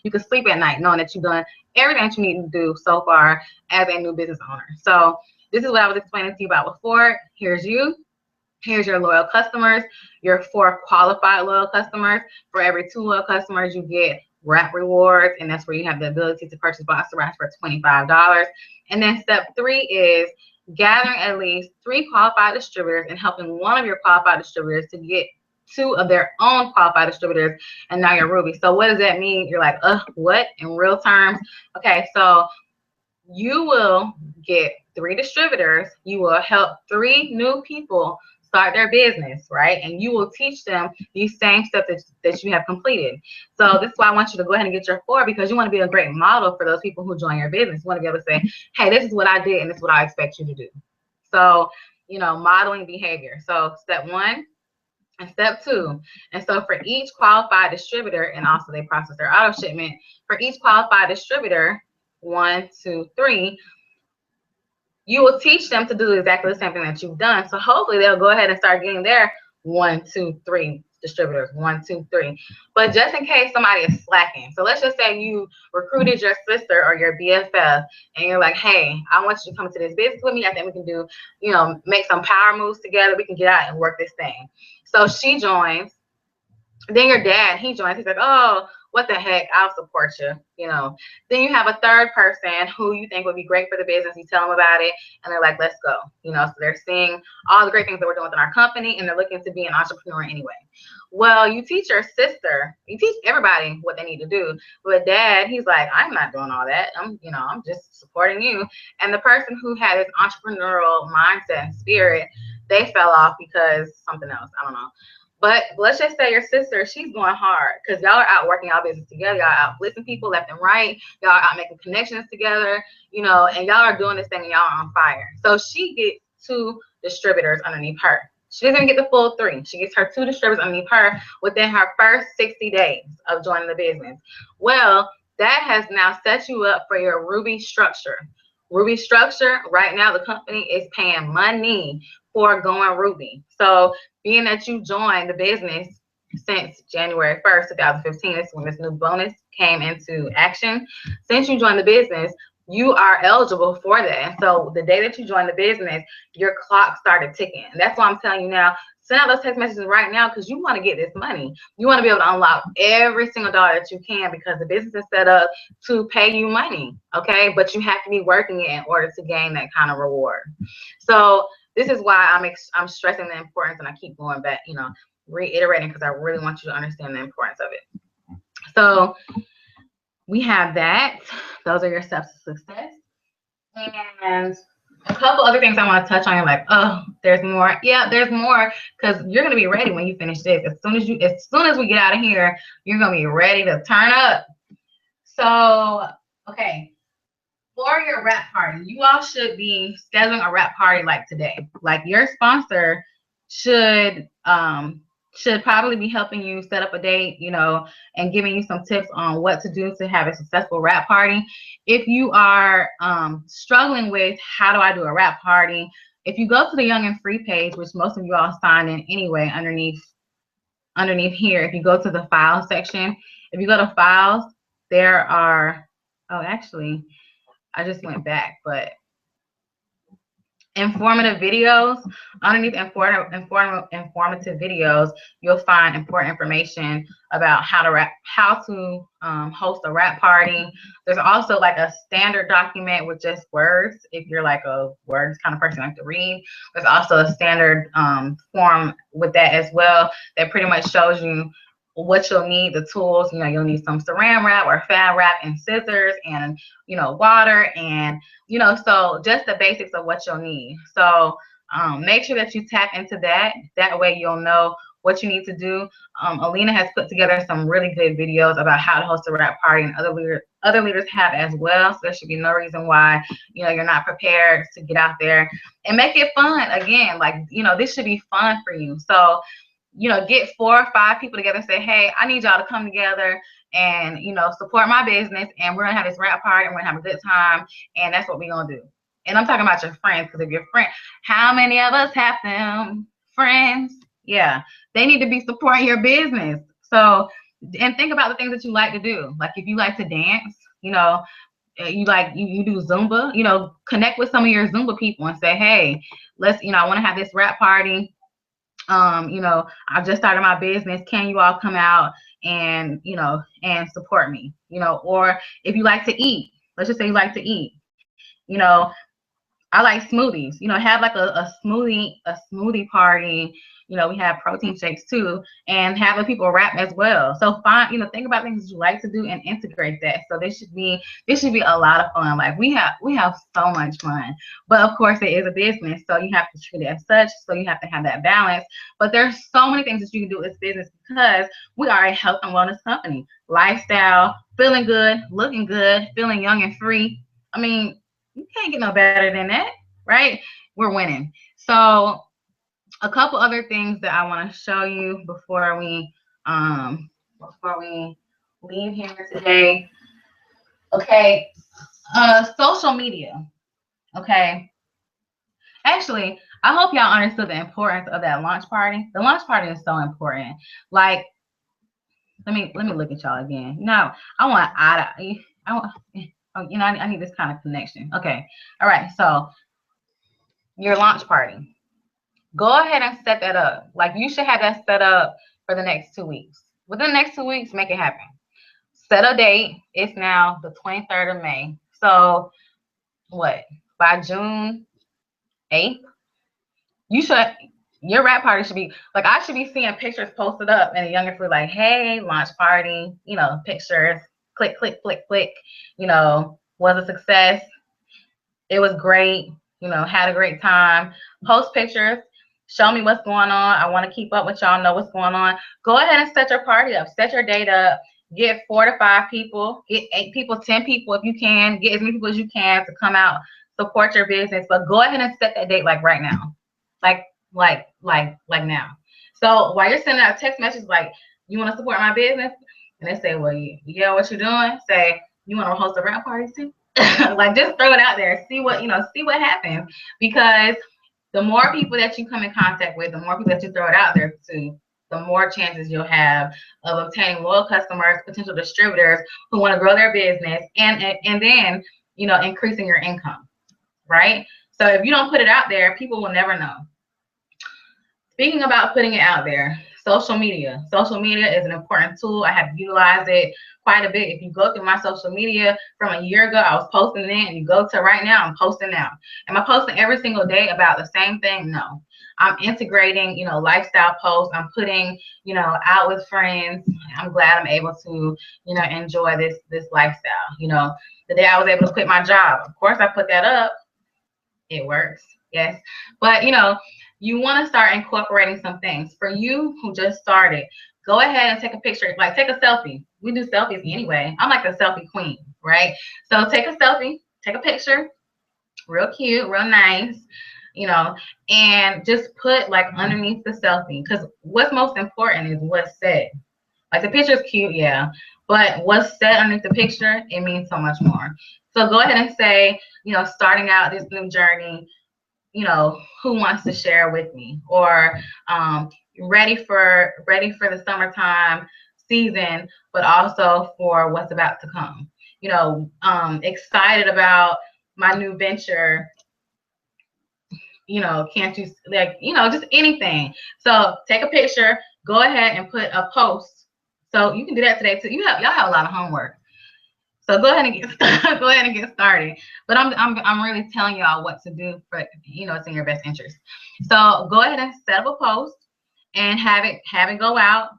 You can sleep at night knowing that you've done everything that you need to do so far as a new business owner. So this is what I was explaining to you about before. Here's your loyal customers, your 4 qualified loyal customers. For every 2 loyal customers, you get wrap rewards, and that's where you have the ability to purchase box wraps for $25. And then step 3 is gathering at least 3 qualified distributors and helping one of your qualified distributors to get 2 of their own qualified distributors, and now you're Ruby. So what does that mean? You're like, what in real terms? Okay, so you will get 3 distributors. You will help 3 new people start their business, right? And you will teach them these same steps that you have completed. So this is why I want you to go ahead and get your 4, because you want to be a great model for those people who join your business. You want to be able to say, hey, this is what I did, and this is what I expect you to do. So, you know, modeling behavior. So step 1 and step 2. And so for each qualified distributor, and also they process their auto shipment, for each qualified distributor, 1, 2, 3, you will teach them to do exactly the same thing that you've done. So hopefully they'll go ahead and start getting their 1, 2, 3 distributors, 1, 2, 3. But just in case somebody is slacking, so let's just say you recruited your sister or your BFF, and you're like, hey, I want you to come to this business with me. I think we can do, you know, make some power moves together. We can get out and work this thing. So she joins. Then your dad, he joins. He's like, oh, what the heck? I'll support you, you know. Then you have a third person who you think would be great for the business. You tell them about it, and they're like, let's go. You know, so they're seeing all the great things that we're doing within our company, and they're looking to be an entrepreneur anyway. Well, you teach your sister, you teach everybody what they need to do. But dad, he's like, I'm not doing all that. I'm just supporting you. And the person who had this entrepreneurial mindset and spirit, they fell off because something else. I don't know. But let's just say your sister, she's going hard because y'all are out working y'all business together. Y'all are out blitzing people left and right. Y'all are out making connections together, you know, and y'all are doing this thing and y'all are on fire. So she gets 2 distributors underneath her. She doesn't even get the full 3. She gets her 2 distributors underneath her within her first 60 days of joining the business. Well, that has now set you up for your Ruby structure. Ruby structure, right now the company is paying money for going Ruby. So being that you joined the business since January 1st, 2015, is when this new bonus came into action. Since you joined the business, you are eligible for that. So the day that you joined the business, your clock started ticking. And that's why I'm telling you now, send out those text messages right now because you want to get this money. You want to be able to unlock every single dollar that you can because the business is set up to pay you money, okay? But you have to be working it in order to gain that kind of reward. So this is why I'm stressing the importance, and I keep going back, you know, reiterating because I really want you to understand the importance of it. So we have that. Those are your steps to success. And a couple other things I want to touch on. You're like, oh, there's more. Yeah, there's more because you're gonna be ready when you finish this. As soon as we get out of here, you're gonna be ready to turn up. So, okay. For your wrap party, you all should be scheduling a wrap party like today. Like your sponsor should probably be helping you set up a date, you know, and giving you some tips on what to do to have a successful wrap party. If you are struggling with how do I do a wrap party, if you go to the Young and Free page, which most of you all sign in anyway, underneath here, if you go to the files section, if you go to files, there are, oh, actually, I just went back, but informative videos, underneath informative videos, you'll find important information about how to host a wrap party. There's also like a standard document with just words. If you're like a words kind of person like to read, there's also a standard form with that as well that pretty much shows you what you'll need, the tools. You know, you'll need some saran wrap or fab wrap and scissors and, you know, water and, you know, so just the basics of what you'll need. So make sure that you tap into that. That way you'll know what you need to do. Alina has put together some really good videos about how to host a wrap party, and other leaders have as well. So there should be no reason why, you know, you're not prepared to get out there and make it fun. Again, like, you know, this should be fun for you. So, you know, get 4 or 5 people together and say, hey, I need y'all to come together and, you know, support my business, and we're gonna have this wrap party and we're gonna have a good time, and that's what we're gonna do. And I'm talking about your friends, because if your friend, how many of us have them friends? Yeah, they need to be supporting your business. So, and think about the things that you like to do. Like if you like to dance, you know, you do Zumba, you know, connect with some of your Zumba people and say, hey, let's, you know, I want to have this wrap party. You know, I've just started my business. Can you all come out and, you know, and support me? You know, or if you like to eat, let's just say you like to eat, you know, I like smoothies, you know, have like a smoothie party. You know, we have protein shakes too, and have the people wrap as well. So find, you know, think about things that you like to do and integrate that. So this should be a lot of fun. Like we have so much fun, but of course it is a business, so you have to treat it as such. So you have to have that balance. But there's so many things that you can do as business because we are a health and wellness company. Lifestyle, feeling good, looking good, feeling young and free. I mean, you can't get no better than that, right? We're winning. So a couple other things that I want to show you before we leave here today. Okay, social media. Okay, Actually, I hope y'all understood the importance of that launch party. The launch party is so important. Like, let me look at y'all again. No, I want I want, oh, you know, I need this kind of connection. Okay. All right. So your launch party. Go ahead and set that up. Like, you should have that set up for the next 2 weeks. Within the next 2 weeks, make it happen. Set a date. It's now the 23rd of May. So what? By June 8th, you should, your wrap party should be like, I should be seeing pictures posted up and the younger for like, hey, launch party, you know, pictures, click, click, click, click, you know, was a success. It was great, you know, had a great time. Post pictures, show me what's going on. I want to keep up with y'all, know what's going on. Go ahead and set your party up, set your date up. Get 4 to 5 people, get 8 people, 10 people if you can. Get as many people as you can to come out, support your business. But go ahead and set that date like right now, like now. So while you're sending out text messages like, you want to support my business, and they say, well, yeah, what you doing? Say, you want to host a wrap party too? Like, just throw it out there. See what, you know, see what happens. Because the more people that you come in contact with, the more people that you throw it out there to, the more chances you'll have of obtaining loyal customers, potential distributors who want to grow their business, and then, you know, increasing your income, right? So if you don't put it out there, people will never know. Speaking about putting it out there, social media. Social media is an important tool. I have utilized it quite a bit. If you go through my social media from a year ago, I was posting then, and you go to right now, I'm posting now. Am I posting every single day about the same thing? No. I'm integrating, you know, lifestyle posts. I'm putting, you know, out with friends. I'm glad I'm able to, you know, enjoy this lifestyle. You know, the day I was able to quit my job, of course I put that up. It works, yes. But, you know, you want to start incorporating some things. For you who just started, go ahead and take a picture, like take a selfie. We do selfies anyway. I'm like the selfie queen, right? So take a selfie, take a picture, real cute, real nice, you know, and just put like underneath the selfie, because what's most important is what's said. Like, the picture's cute, yeah, but what's said underneath the picture, it means so much more. So go ahead and say, you know, starting out this new journey, you know, who wants to share with me, or ready for the summertime season, but also for what's about to come. You know, excited about my new venture. You know, can't you, like, you know, just anything. So take a picture, go ahead and put a post. So you can do that today too. Y'all have a lot of homework. So go ahead and get started. Go ahead and get started. But I'm really telling y'all what to do for, you know, it's in your best interest. So go ahead and set up a post and have it go out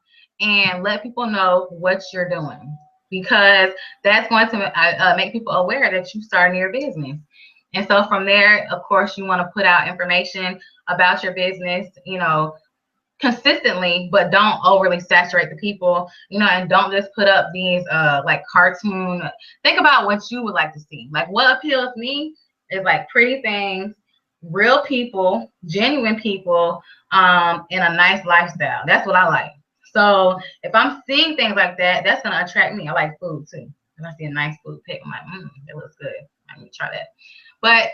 and let people know what you're doing, because that's going to make people aware that you started your business. And so from there, of course, you want to put out information about your business, you know, consistently, but don't overly saturate the people, you know, and don't just put up these like cartoon. Think about what you would like to see. Like, what appeals me is like pretty things, real people, genuine people, in a nice lifestyle. That's what I like. So if I'm seeing things like that, that's gonna attract me. I like food too. If I see a nice food pic, I'm like, that looks good. I'm gonna try that. But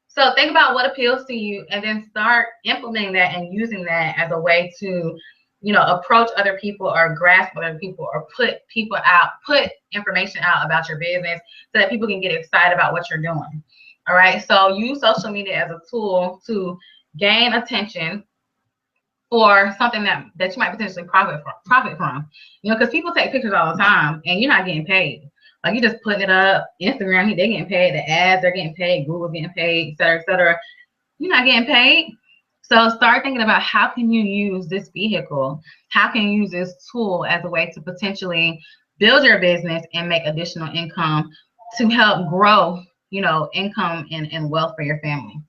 so think about what appeals to you, and then start implementing that and using that as a way to, you know, approach other people or grasp other people, or put information out about your business so that people can get excited about what you're doing. All right. So use social media as a tool to gain attention for something that you might potentially profit from. You know, because people take pictures all the time and you're not getting paid. Like, you're just putting it up. Instagram, they're getting paid. The ads, they're getting paid. Google's getting paid, et cetera, et cetera. You're not getting paid. So start thinking about, how can you use this vehicle? How can you use this tool as a way to potentially build your business and make additional income to help grow, you know, income and wealth for your family?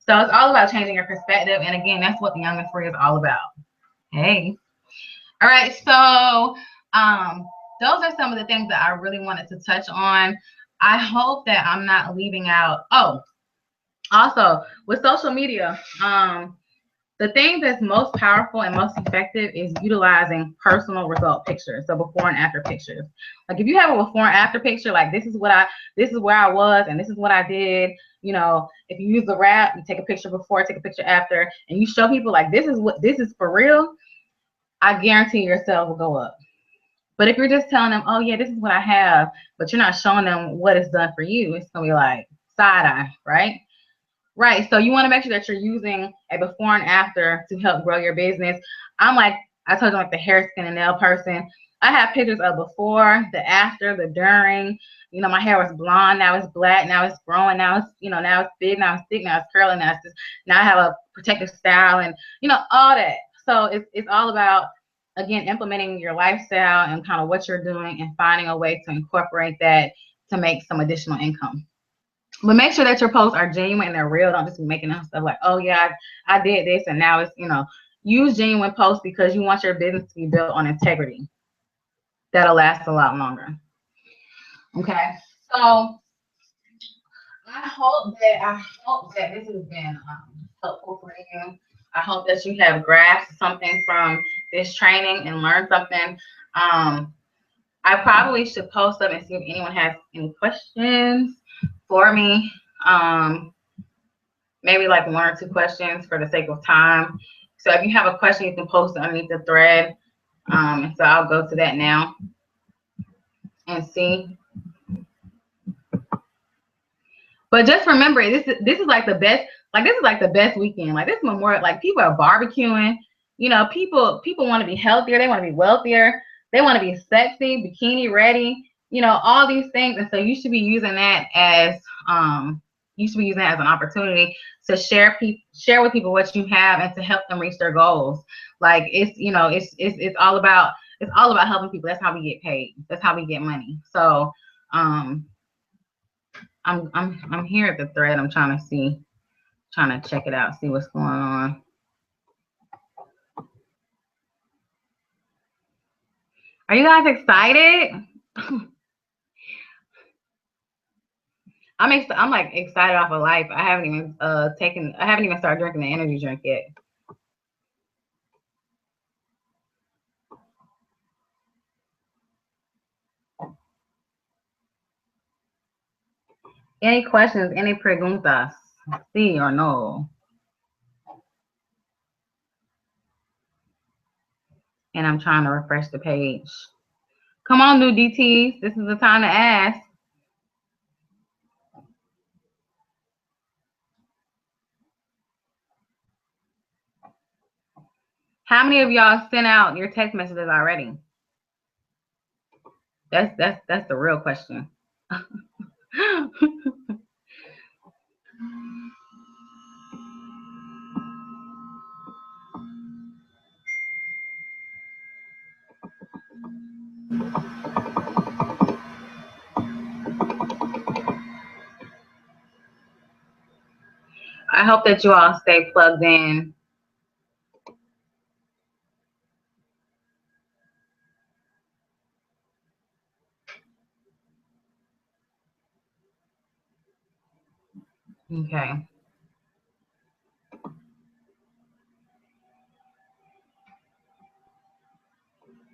So it's all about changing your perspective. And again, that's what the Young and Free is all about. Hey. All right. So those are some of the things that I really wanted to touch on. I hope that I'm not leaving out. Oh, also with social media, the thing that's most powerful and most effective is utilizing personal result pictures. So before and after pictures. Like, if you have a before and after picture, like, this is where I was and this is what I did, You know, if you use the wrap, you take a picture before, take a picture after, and you show people like this is for real, I guarantee your sales will go up. But if you're just telling them, oh yeah, this is what I have, but you're not showing them what it's done for you, it's gonna be like side eye, right? Right. So you want to make sure that you're using a before and after to help grow your business. I'm like, I told you, like the hair, skin, and nail person. I have pictures of before, the after, the during. You know, my hair was blonde, now it's black, now it's growing, now it's, you know, now it's big, now it's thick, now it's curly, now it's just, now I have a protective style, and you know, all that. So it's all about, again, implementing your lifestyle and kind of what you're doing and finding a way to incorporate that to make some additional income. But make sure that your posts are genuine and they're real. Don't just be making up stuff like, oh yeah, I did this and now it's, you know, use genuine posts because you want your business to be built on integrity. That'll last a lot longer. Okay. So I hope that this has been helpful for you. I hope that you have grasped something from this training and learned something. I probably should post up and see if anyone has any questions for me. Maybe like 1 or 2 questions for the sake of time. So if you have a question, you can post it underneath the thread. So I'll go to that now and see. But just remember, this is like the best. Like this is like the best weekend. Like this Memorial, like people are barbecuing. You know, people want to be healthier. They want to be wealthier. They want to be sexy, bikini ready. You know, all these things, and so you should be using that as an opportunity to share with people what you have and to help them reach their goals. Like it's, you know, it's all about helping people. That's how we get paid. That's how we get money. So I'm here at the thread. I'm trying to check it out, see what's going on. Are you guys excited? I'm like excited off of life. I haven't even started drinking the energy drink yet. Any questions? Any preguntas? Sí or no? And I'm trying to refresh the page. Come on, new DTs. This is the time to ask. How many of y'all sent out your text messages already? That's the real question. I hope that you all stay plugged in. Okay.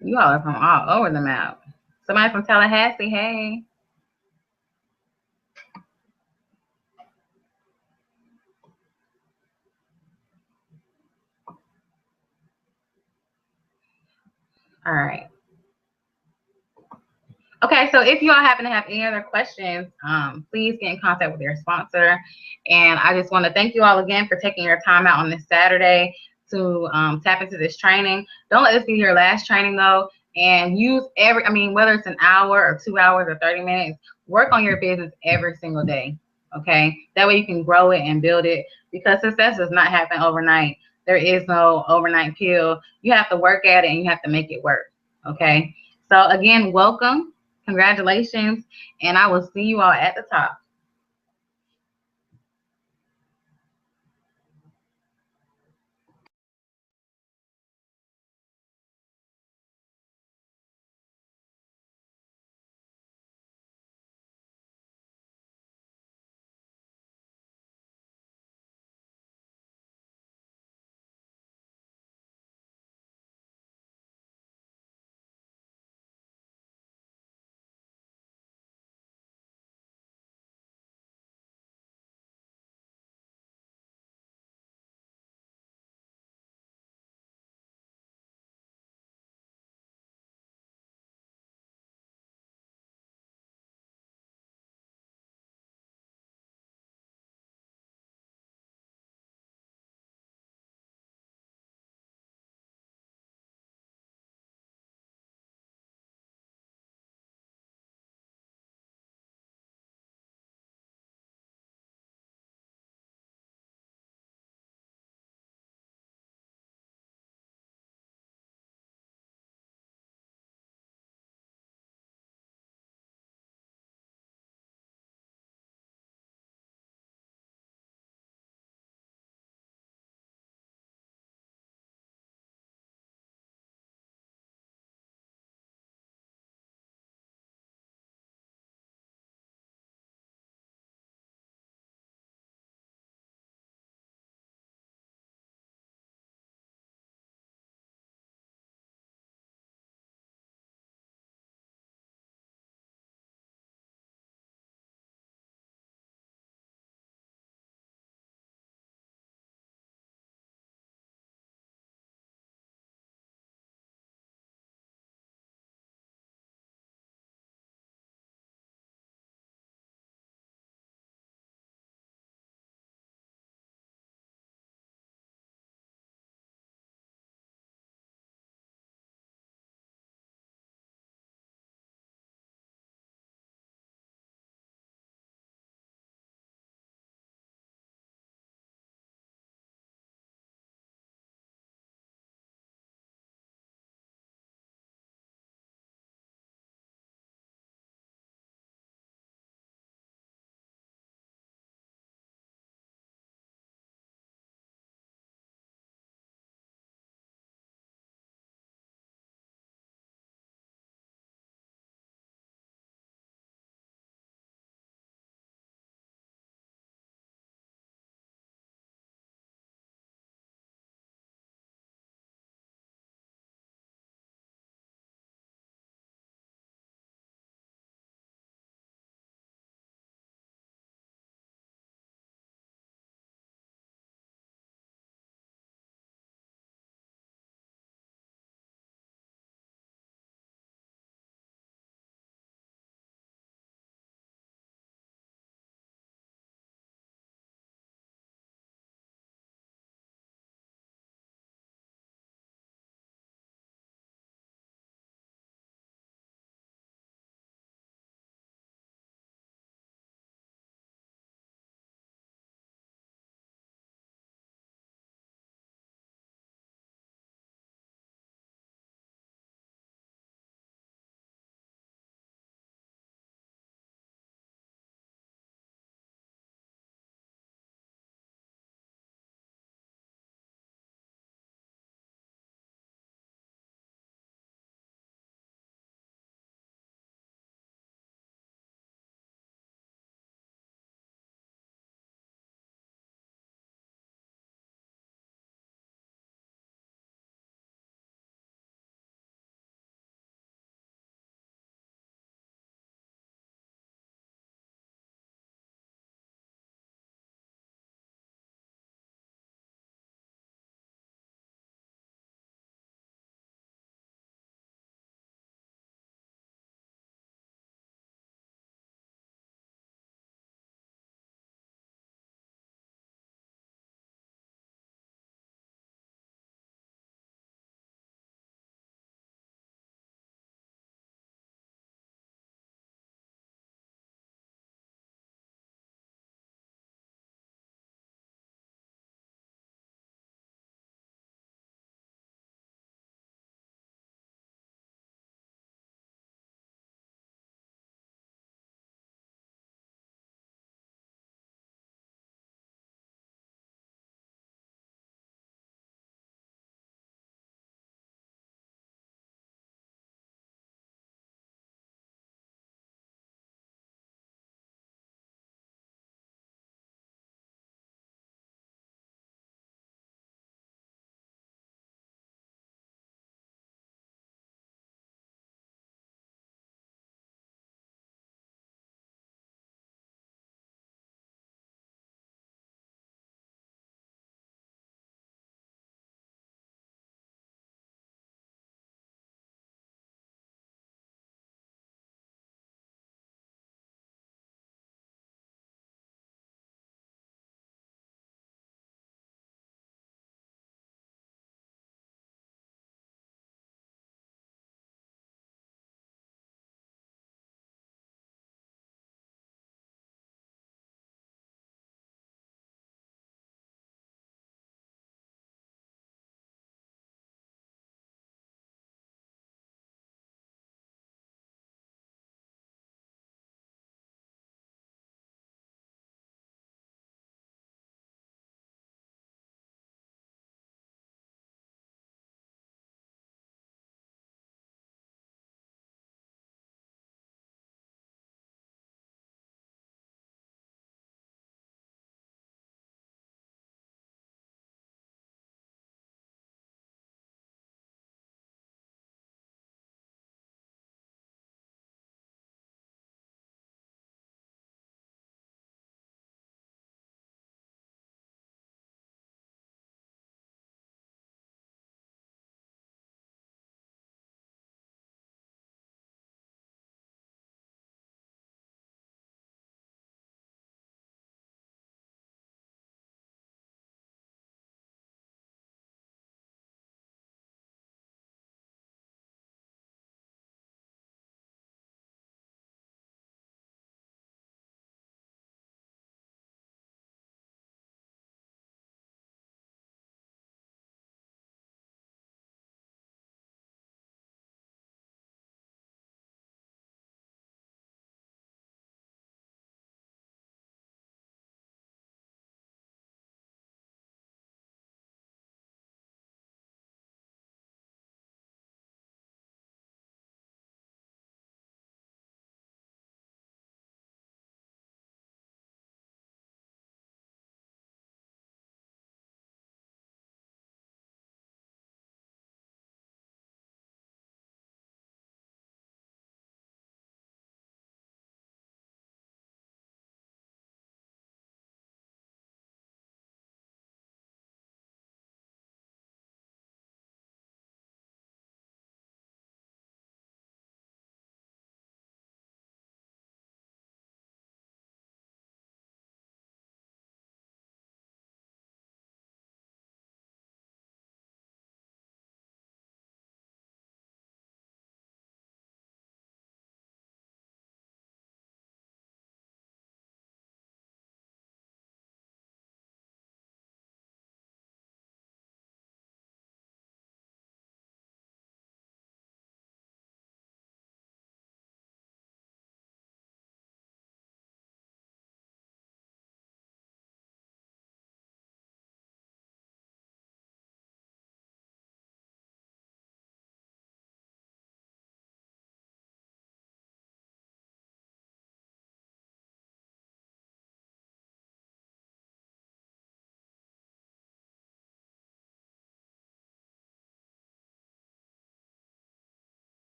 You all are from all over the map. Somebody from Tallahassee, hey. All right. Okay, so if you all happen to have any other questions, please get in contact with your sponsor. And I just want to thank you all again for taking your time out on this Saturday to tap into this training. Don't let this be your last training though. And use whether it's an hour or 2 hours or 30 minutes, work on your business every single day. Okay, that way you can grow it and build it, because success does not happen overnight. There is no overnight pill. You have to work at it and you have to make it work. Okay, so again, welcome. Congratulations, and I will see you all at the top.